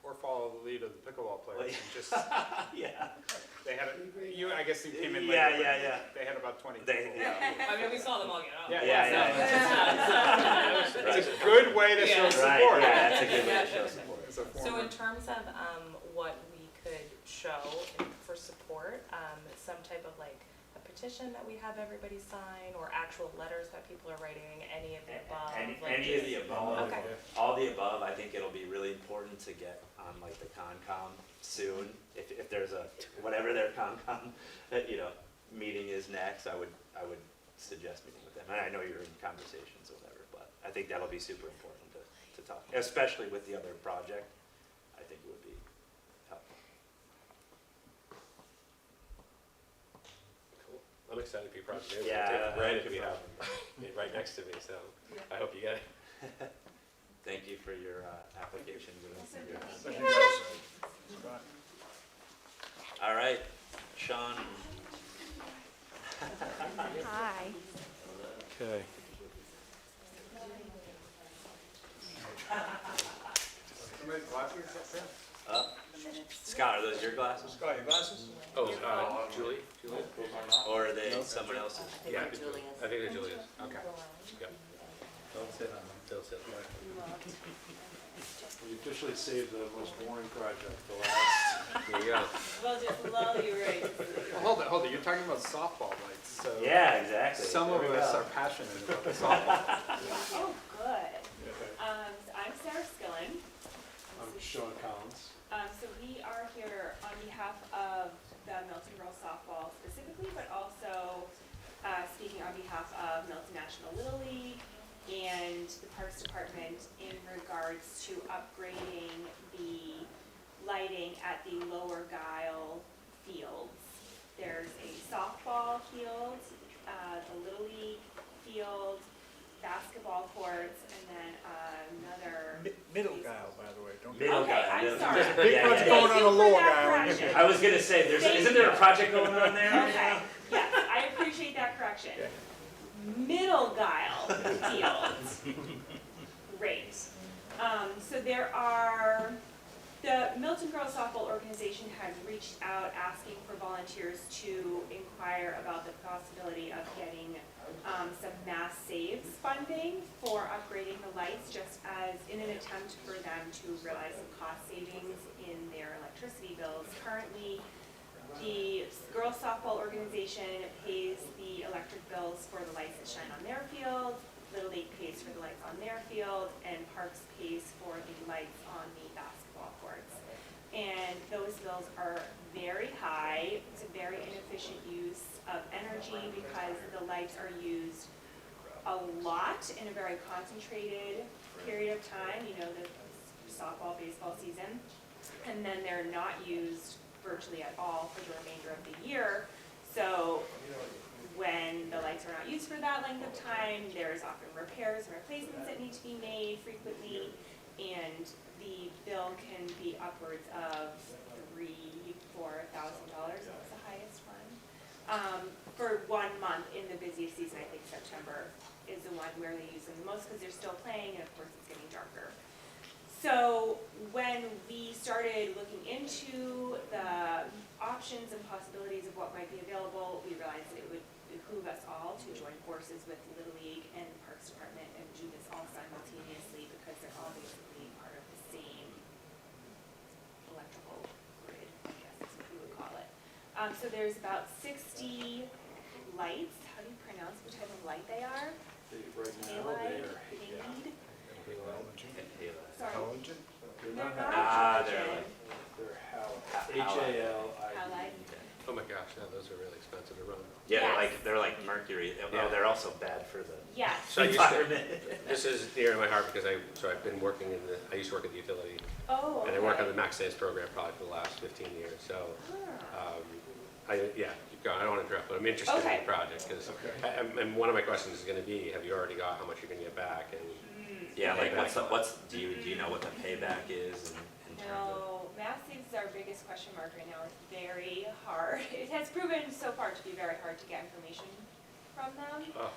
Or follow the lead of the pickleball players and just, Yeah. they had, I guess you came in Yeah, later, yeah, but yeah. they had about 20 They- people. yeah. I mean, we saw them all get up. It's a good way to show Yeah. support. Right, yeah, that's a good way to show support. As a So former- in terms of what we could show for support, some type of like a petition that we have everybody sign, or actual letters that people are writing, any of the above? Any like of the above. Okay. All the above. I think it'll be really important to get on like the Concom soon. If there's a, whatever their Concom, meeting is next, I would suggest meeting with them. And I know you're in conversations or whatever, but I think that'll be super important to talk, especially with the other project. I think it would be helpful. Cool. I'm excited for your project. Yeah, I take for granted I we hope have it right next to me, so I hope you get it. Thank you for your application. Thank you, guys. Scott. All right, Sean. Hi. Okay. Scott, are those your glasses? Scott, your glasses? Oh, Julie? Or are they someone else's? Yeah, I think they're Julia's. Okay. Yep. Don't sit on them. Don't sit on them. We officially saved the most boring project for last. There you go. We'll just lull you right. Well, hold it, you're talking about softball lights, so. Yeah, exactly. Some of There we us go. are passionate about the softball. Oh, good. So I'm Sarah Skillen. I'm Sean Collins. So we are here on behalf of the Milton Girls Softball specifically, but also speaking on behalf of Milton National Little League and the Parks Department in regards to upgrading the lighting at the Lower Guile fields. There's a softball field, the Little League field, basketball courts, and then another. Middle Guile, by the way, don't. Middle Okay, guy. I'm Middle- sorry. Big Yeah, project yeah, going on Thank the you Lower for that Guile. correction. I was gonna say, Thank isn't there a you. project going on there? Okay, yes, I appreciate that correction. Okay. Middle Guile field. Great. So the Milton Girls Softball Organization had reached out asking for volunteers to inquire about the possibility of getting some mass saves funding for upgrading the lights, just as in an attempt for them to realize some cost savings in their electricity bills. Currently, the Girls Softball Organization pays the electric bills for the lights that shine on their field, Little League pays for the lights on their field, and Parks pays for the lights on the basketball courts. And those bills are very high. It's a very inefficient use of energy because the lights are used a lot in a very concentrated period of time, the softball, baseball season. And then they're not used virtually at all for the remainder of the year. So when the lights are not used for that length of time, there's often repairs and replacements that need to be made frequently, and the bill can be upwards of $3,000–4,000. That's the highest one. For 1 month in the busiest season, I think September is the one where they use them the most because they're still playing, and of course it's getting darker. So when we started looking into the options and possibilities of what might be available, we realized that it would behoove us all to join forces with Little League and the Parks Department and do this all simultaneously because they're all basically part of the same electrical grid, I guess is what we would call it. So there's about 60 lights. How do you pronounce what type of light they are? Right now, Halide? they're, Halide? Sorry. Halogen? They're They're not not Ah, halogen. they're like, They're Halide. H-A-L-I-D-E. Oh my gosh, yeah, those are really expensive to run. yeah, Yes. they're like mercury. Yeah. Oh, they're also bad for the Yes. So I used to, environment. this is near to my heart because I've been working I used to work at the utility, Oh, okay. and I work on the Max Science program probably for the last 15 years, so, keep going, I don't want to interrupt, but I'm interested in Okay. the project, because, and one of my questions is gonna be, have you already got how much you're gonna get back, and Yeah, like Payback. do you know what the payback is in terms of? No, math is our biggest question mark right now. It's very hard. It has proven so far to be very hard to get information from them. Oh.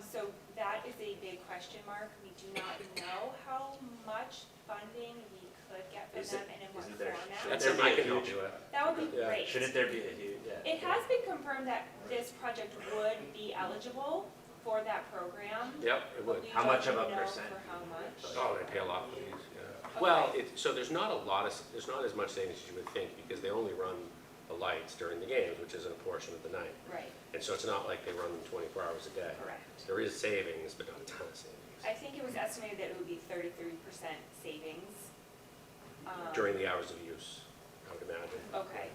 So that is a big question mark. We do not know how much funding we could get from Is them it- and in what isn't there- format. shouldn't that's there something be I a can help huge- you with. That would be Yeah. great. Shouldn't there be a huge, yeah. It has been confirmed that this project would be eligible for that program. Yep, it but would. we How don't much of a know percent? For how much. Oh, they pay a lot for these, yeah. Okay. Well, so there's not there's not as much savings as you would think, because they only run the lights during the games, which isn't a portion of the night. Right, And so it's not like they run them 24 hours a day. correct. There is savings, but not a ton of savings I think it was estimated that it would be 33% savings. during the hours of use, I would imagine. Okay,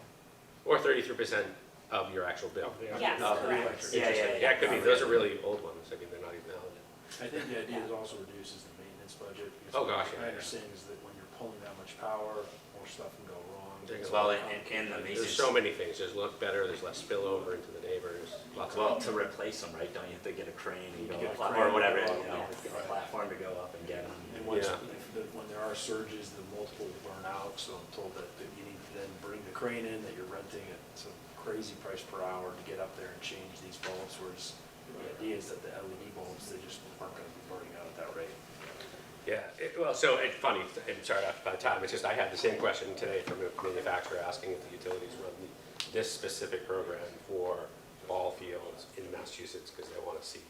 Or 33% of your actual bill. yes, Oh, correct. Yeah, it could be, those are really old ones, I mean, they're not even valid. I think the idea is also reduces the maintenance budget. because Oh, gosh, yeah, My yeah. understanding is that when you're pulling that much power, more stuff can go wrong. There's Well, It's and the complicated. There's so many things, there's look better, there's less spillover into the neighbors, lots Well, of. to replace them, right, don't you have to get a crane and You go get a up, crane or to whatever, go you up, know, yeah. get a platform to go up and get them. And once, Yeah. when there are surges, the multiple will burn out, so I'm told that you need to then bring the crane in, that you're renting at some crazy price per hour to get up there and change these bulbs, whereas the idea is that the LED bulbs, they just aren't gonna be burning out at that rate. Yeah, well, so it's funny, I'm sorry to occupy time, it's just I had the same question today from a manufacturer asking if the utilities run this specific program for ball fields in Massachusetts, because they want to see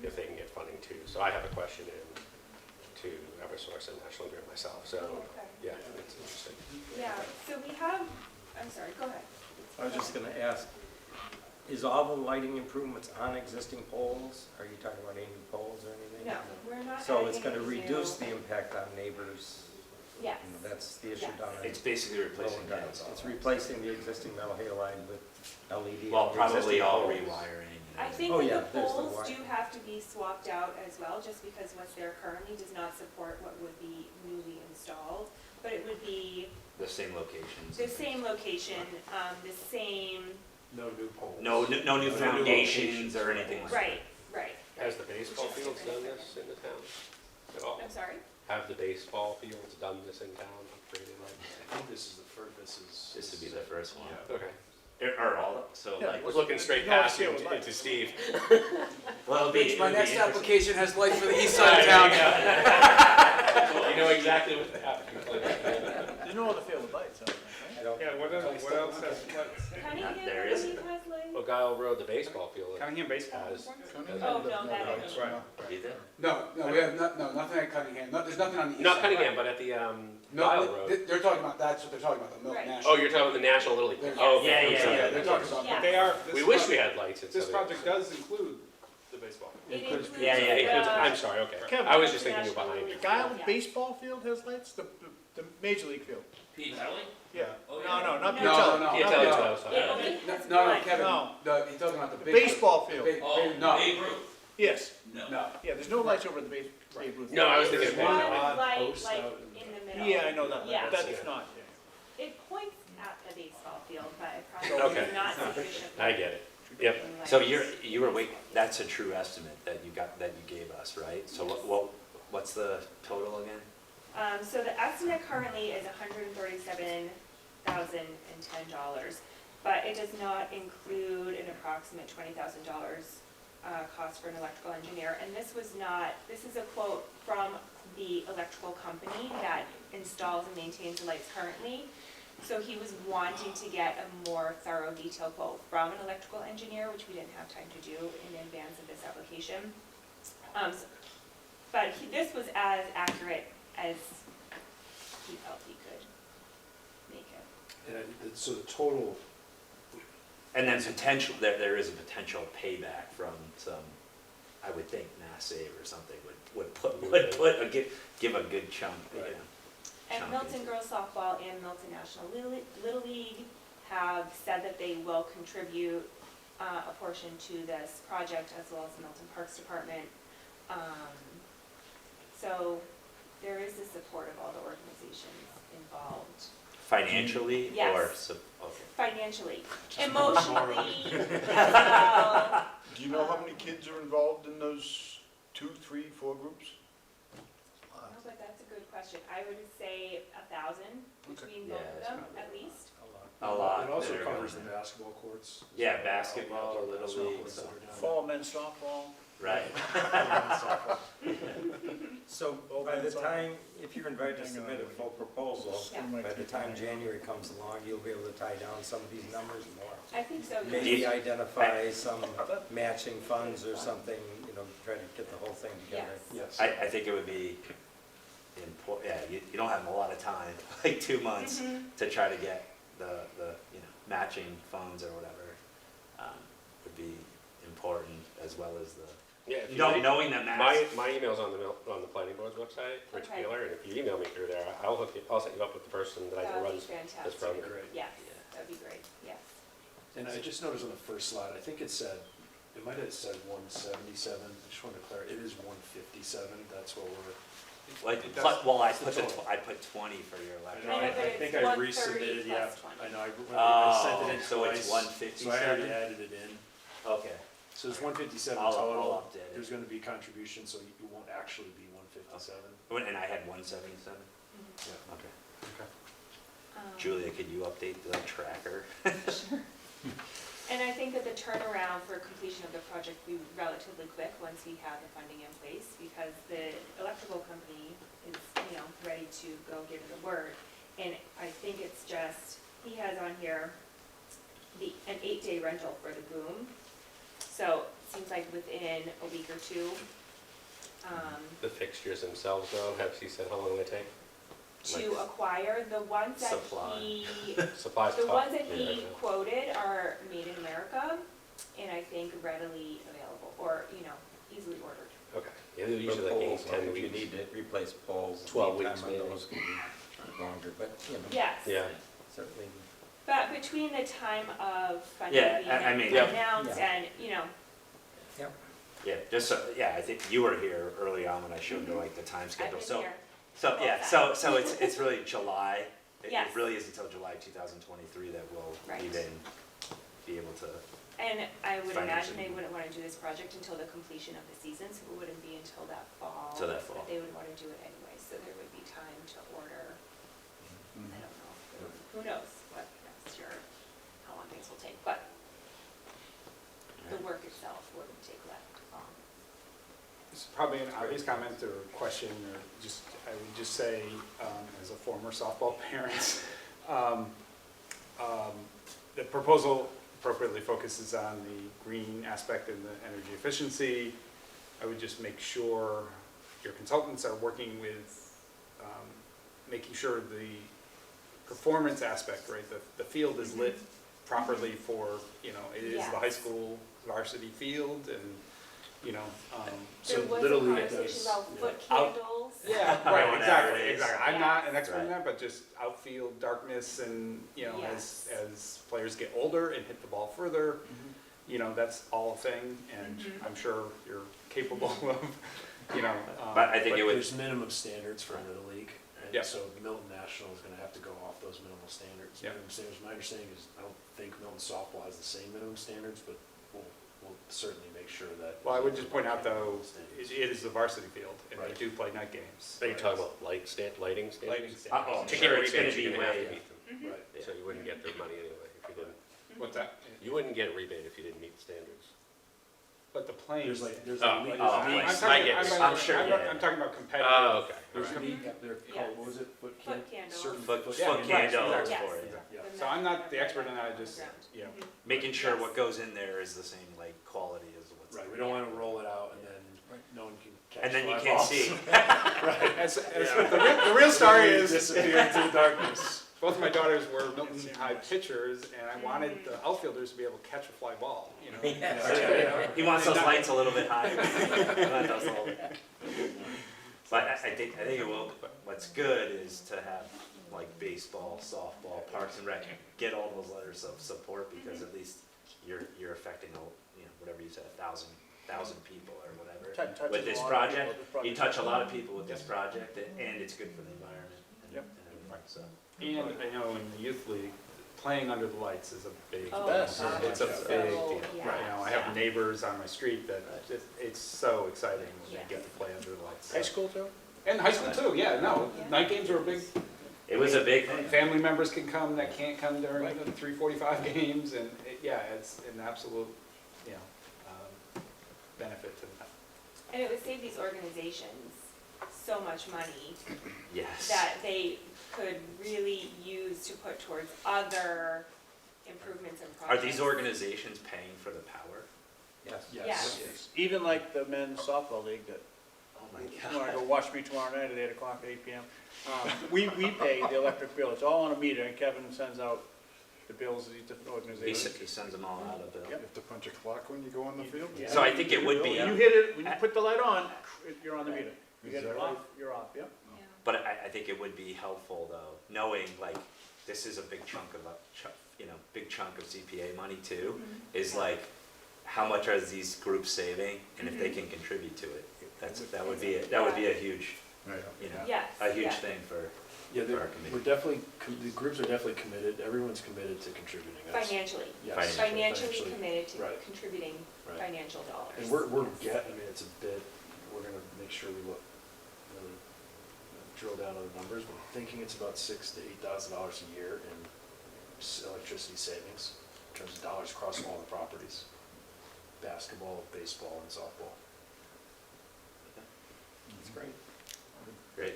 if they can get funding too. So I have a question in to Eversource and National Grid myself, so, Okay. yeah, it's interesting. Yeah, so we have, I'm sorry, go ahead. I was just gonna ask, is all the lighting improvements on existing poles? Are you talking about any new poles or anything? No, we're not So it's adding gonna any reduce new- the impact on neighbors? Yes. That's the issue Yes. down in It's basically replacing Lower those. Downs. It's replacing the existing metal halide with LED. Well, on the probably existing all poles. rewiring. I think Oh, that yeah, the there's the poles wire. do have to be swapped out as well, just because what's there currently does not support what would be newly installed. But it would be The same locations. the same location, the same, No new poles. No new foundations or anything like that. right, right. Has the baseball fields done this in the town at all? I'm sorry? Have the baseball fields done this in town, upgraded like I think this is the first, This would be the first one. that? Okay. Or all, so Yeah, like, I was looking straight No, past it's you still into Steve. well, it'll be. Rich, my it'll be next interesting. application has light for the east side of town. You know exactly what the applicant's like. There's no other field of lights, I don't think, right? I don't, Yeah, what else has, Cunningham, I there is. believe, has lights. Well, Guile Road, the baseball field Cunningham baseball. has. Oh, no, that isn't. Right. Either. No, we have, nothing at Cunningham, there's nothing on the east side. Not Cunningham, but at the No, Guile but Road. they're talking about, that's what they're talking about, the Milton Right. National. Oh, you're talking about the National Little League? They're- Oh, Yeah, okay. yeah, I'm sorry. yeah. They're talking about. Yeah. They are. We wish we had lights in This Southern. project does include the baseball. It includes. Yeah, yeah, yeah. the- I'm sorry, okay. Kevin. I was just thinking you were National behind. League. Guile Yeah. baseball field has lights, the major league field. Pete Kelly? Yeah. Oh, No, yeah. no, not No, Pietelli. no, Can't Not tell you Pietelli. what I was talking It about. only has No, one. Kevin, No. he's talking about the big. Baseball field. Oh, No. Babe Ruth? Yes, No. yeah, there's no lights over at the Babe Ruth. No, I was thinking There's of one baseball. light, posts like, out in the middle. Yeah, I know that, Yeah. but that's not, yeah. It points at the baseball field, but it probably Okay. is not sufficient. I get it. Yep. So you were that's a true estimate that you gave us, right? So what's the total again? So the estimate currently is $137,010, but it does not include an approximate $20,000 cost for an electrical engineer. And this is a quote from the electrical company that installs and maintains the lights currently. So he was wanting to get a more thorough detailed quote from an electrical engineer, which we didn't have time to do in advance of this application. But this was as accurate as he felt he could make it. And so the total, And then there is a potential payback from some, I would think Mass Save or something would give a good chunk, you know. And chunk Milton into- Girls Softball and Milton National Little League have said that they will contribute a portion to this project, as well as the Milton Parks Department. So there is the support of all the organizations involved. Financially or, Yes. okay. Financially, emotionally, well, Do you know how many kids are involved in those 2, 3, 4 groups? no, but that's a good question. I would say 1,000 between both Yeah, of it's them, probably at least. A lot. It also that are covers the going basketball courts. Yeah, basketball, Little League, so- Fall men's softball. Right. So by the time, if you're invited to submit a full proposal, Yeah. by the time January comes along, you'll be able to tie down some of these numbers more. I think so, yes. Maybe identify some matching funds or something, you know, try to get the whole thing together. Yes. I think it would be important, yeah, you don't have a lot of time, like 2 months, to try to get the, you know, matching funds or whatever, would be important, as well as the, Yeah, if you knowing that Mass. my email's on the planning board's website, Rich Okay. Taylor, and if you email me through there, I'll set you up with the person that I That can would run be fantastic. this program. Yes, that'd be great, yes. And I just noticed on the first slide, I think it said, it might have said 177, I just wanted to clarify, it is 157, that's what we're. Like, That's- well, I that's the put total. I put 20 for your I electric. know, I know, but I think it's I 130 resubmitted, yeah, plus 20. I know, I sent it in So it's twice, so I already 157? added it in. Okay. So it's 157 I'll total, update it. there's gonna be contributions, so it won't actually be 157. And I had 177? Mhm. Yeah, okay. Um, Julia, could you update the tracker? And I think that the turnaround for completion of the project will be relatively quick once we have the funding in place, because the electrical company is, you know, ready to go give it the word. And I think it's just, he has on here an 8-day rental for the boom. So it seems like within a week or two, The fixtures themselves though, have you said how long they take? to acquire, the ones that Supply. he Supplies The tough. ones that Yeah, he yeah. quoted are made in America, and I think readily available, or, you know, easily ordered. Okay, yeah, they're usually like 8 to 10 If you weeks. need to replace poles, 12 lead weeks time on maybe. those can be longer, but, you know. Yes. Yeah, Certainly. But between the time of funding Yeah, being I mean- announced Yeah. and, you know, Yeah, just so, yeah, I think you were here early on when I showed you like the time I've schedule, been so. here. So, all yeah, that. so it's really July. It Yes. really is until July 2023 that we'll Right. even be able to, And I would imagine they Financially. wouldn't wanna do this project until the completion of the season, so it wouldn't be until that fall. Till that fall. But they would wanna do it anyway, so there would be time to order. I don't know, who knows what next year, how long things will take, but the work itself wouldn't take that long. It's probably an obvious comment or question, or just, I would just say, as a former softball parent, the proposal appropriately focuses on the green aspect and the energy efficiency. I would just make sure your consultants are working with, making sure the performance aspect, right, the field is lit properly for, you know, it is the high Yes. school varsity field, and, you know, There So was a Little League conversation does, about yeah. foot Out- candles. yeah, right, exactly, Whatever it is. exactly. I'm not an expert in Right. that, but just outfield darkness and, you know, Yes. as players get older and hit the ball further, you know, that's all a thing, and Mhm. I'm sure you're capable of, you know. but I think But it would, there's minimum standards for Little League, and Yeah. so Milton National is gonna have to go off those minimal standards. Yeah. Minimum standards, my understanding is, I don't think Milton softball has the same minimum standards, but we'll certainly make sure that. Well, I would just point out, though, Standards. it is the varsity field, and they Right. do play night games. are you talking about lighting standards? Lighting standards. Uh-oh, To sure, get a it's gonna rebate, be you're gonna have way- to meet them, Right. so you wouldn't get their money anyway if you didn't. What's that? You wouldn't get a rebate if you didn't meet the standards. But the playing. There's like, there's Oh, like leagues. oh, I'm I talking, I get I'm it. talking- I'm sure, I'm yeah. I'm talking about competitive. Oh, okay, all There's right. league, they're called, what was it, foot Foot can? candles. Certain Foot Yeah, candles exactly. Yes. for it. Yeah. The So I'm not men the are expert in that, I on the just, ground. you know. Mhm. making sure Yes. what goes in there is the same like quality as what's. Right, we don't wanna roll it out and then no one can catch And then you fly can't balls. see. Right. As Yeah. the real story is. Disappear into the darkness. both of my daughters were Milton High pitchers, and I wanted the outfielders to be able to catch a fly ball, you know? He wants those lights a little bit higher. But I think it will, what's good is to have like baseball, softball, Parks and Rec, get all those letters of support, because at least you're affecting, whatever you said, 1,000 people or whatever. Touches With this a lot of project, people, this you touch a lot of people with this project, and it's good for the environment and everything, so. And I know in the youth league, playing under the lights is a big, Oh, it's a big so, deal. You yes. know, I have neighbors on my street that, it's so exciting when they get to play under the lights. High school too? And high school too, yeah, no, night games are a big, It was a big thing. family members can come that can't come during the 3:45 games, and it's an absolute, benefit to them. And it would save these organizations so much money Yes. that they could really use to put towards other improvements and Are projects. these organizations paying for the power? Yes. Yes. Even like the men's softball league that, Oh my you wanna go watch me tomorrow night at 8 o'clock, 8 PM. We pay the electric bill, it's all on a meter, and Kevin sends out the bills to these different organizations. He sends them all out of bill. Yep. have to punch a clock when you go on the field? So I think it would be, When you hit it, when you put the light on, you're on the meter. You get it off, you're off, yep. but I think it would be helpful though, knowing like, this is a big chunk of, big chunk of CPA money too, is like, how much are these groups saving, and if they can contribute to it, that would be a huge, Yes, a huge yes. thing for Yeah, our committee. we're definitely, the groups are definitely committed, everyone's committed to contributing. That's- Financially. Yes. Financially committed to Right. contributing Right. financial dollars. And we're it's a bit, we're gonna make sure we look, really drill down on the numbers, but I'm thinking it's about $6,000 to $8,000 a year in electricity savings, in terms of dollars across all the properties, basketball, baseball, and softball. That's great. Great,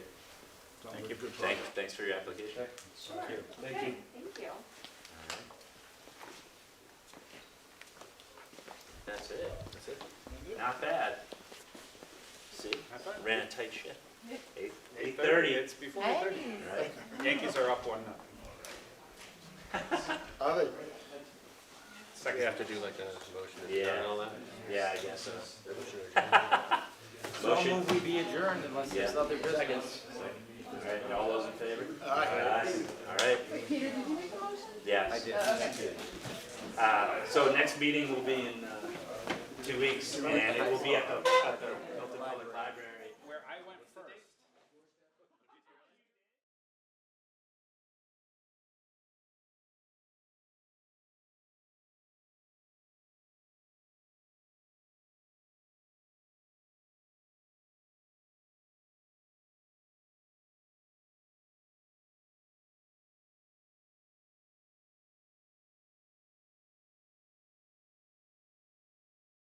Thank you. thanks for your application. Sure. Thank you. Okay, thank you. Alright. That's it. Not bad. See, Not bad. ran a tight ship. 8:30. 8:30, it's before Hey. 8:30. Right. Yankees are up 1-0. Are they? We have to do like a motion to Yeah. adjourn and all that? Yeah, I guess so. So Motion. move we be adjourned unless there's Yeah. other business. Alright, all those in favor? Aye. Alright. Yes. I did. So next meeting will be in 2 weeks, and it will be at the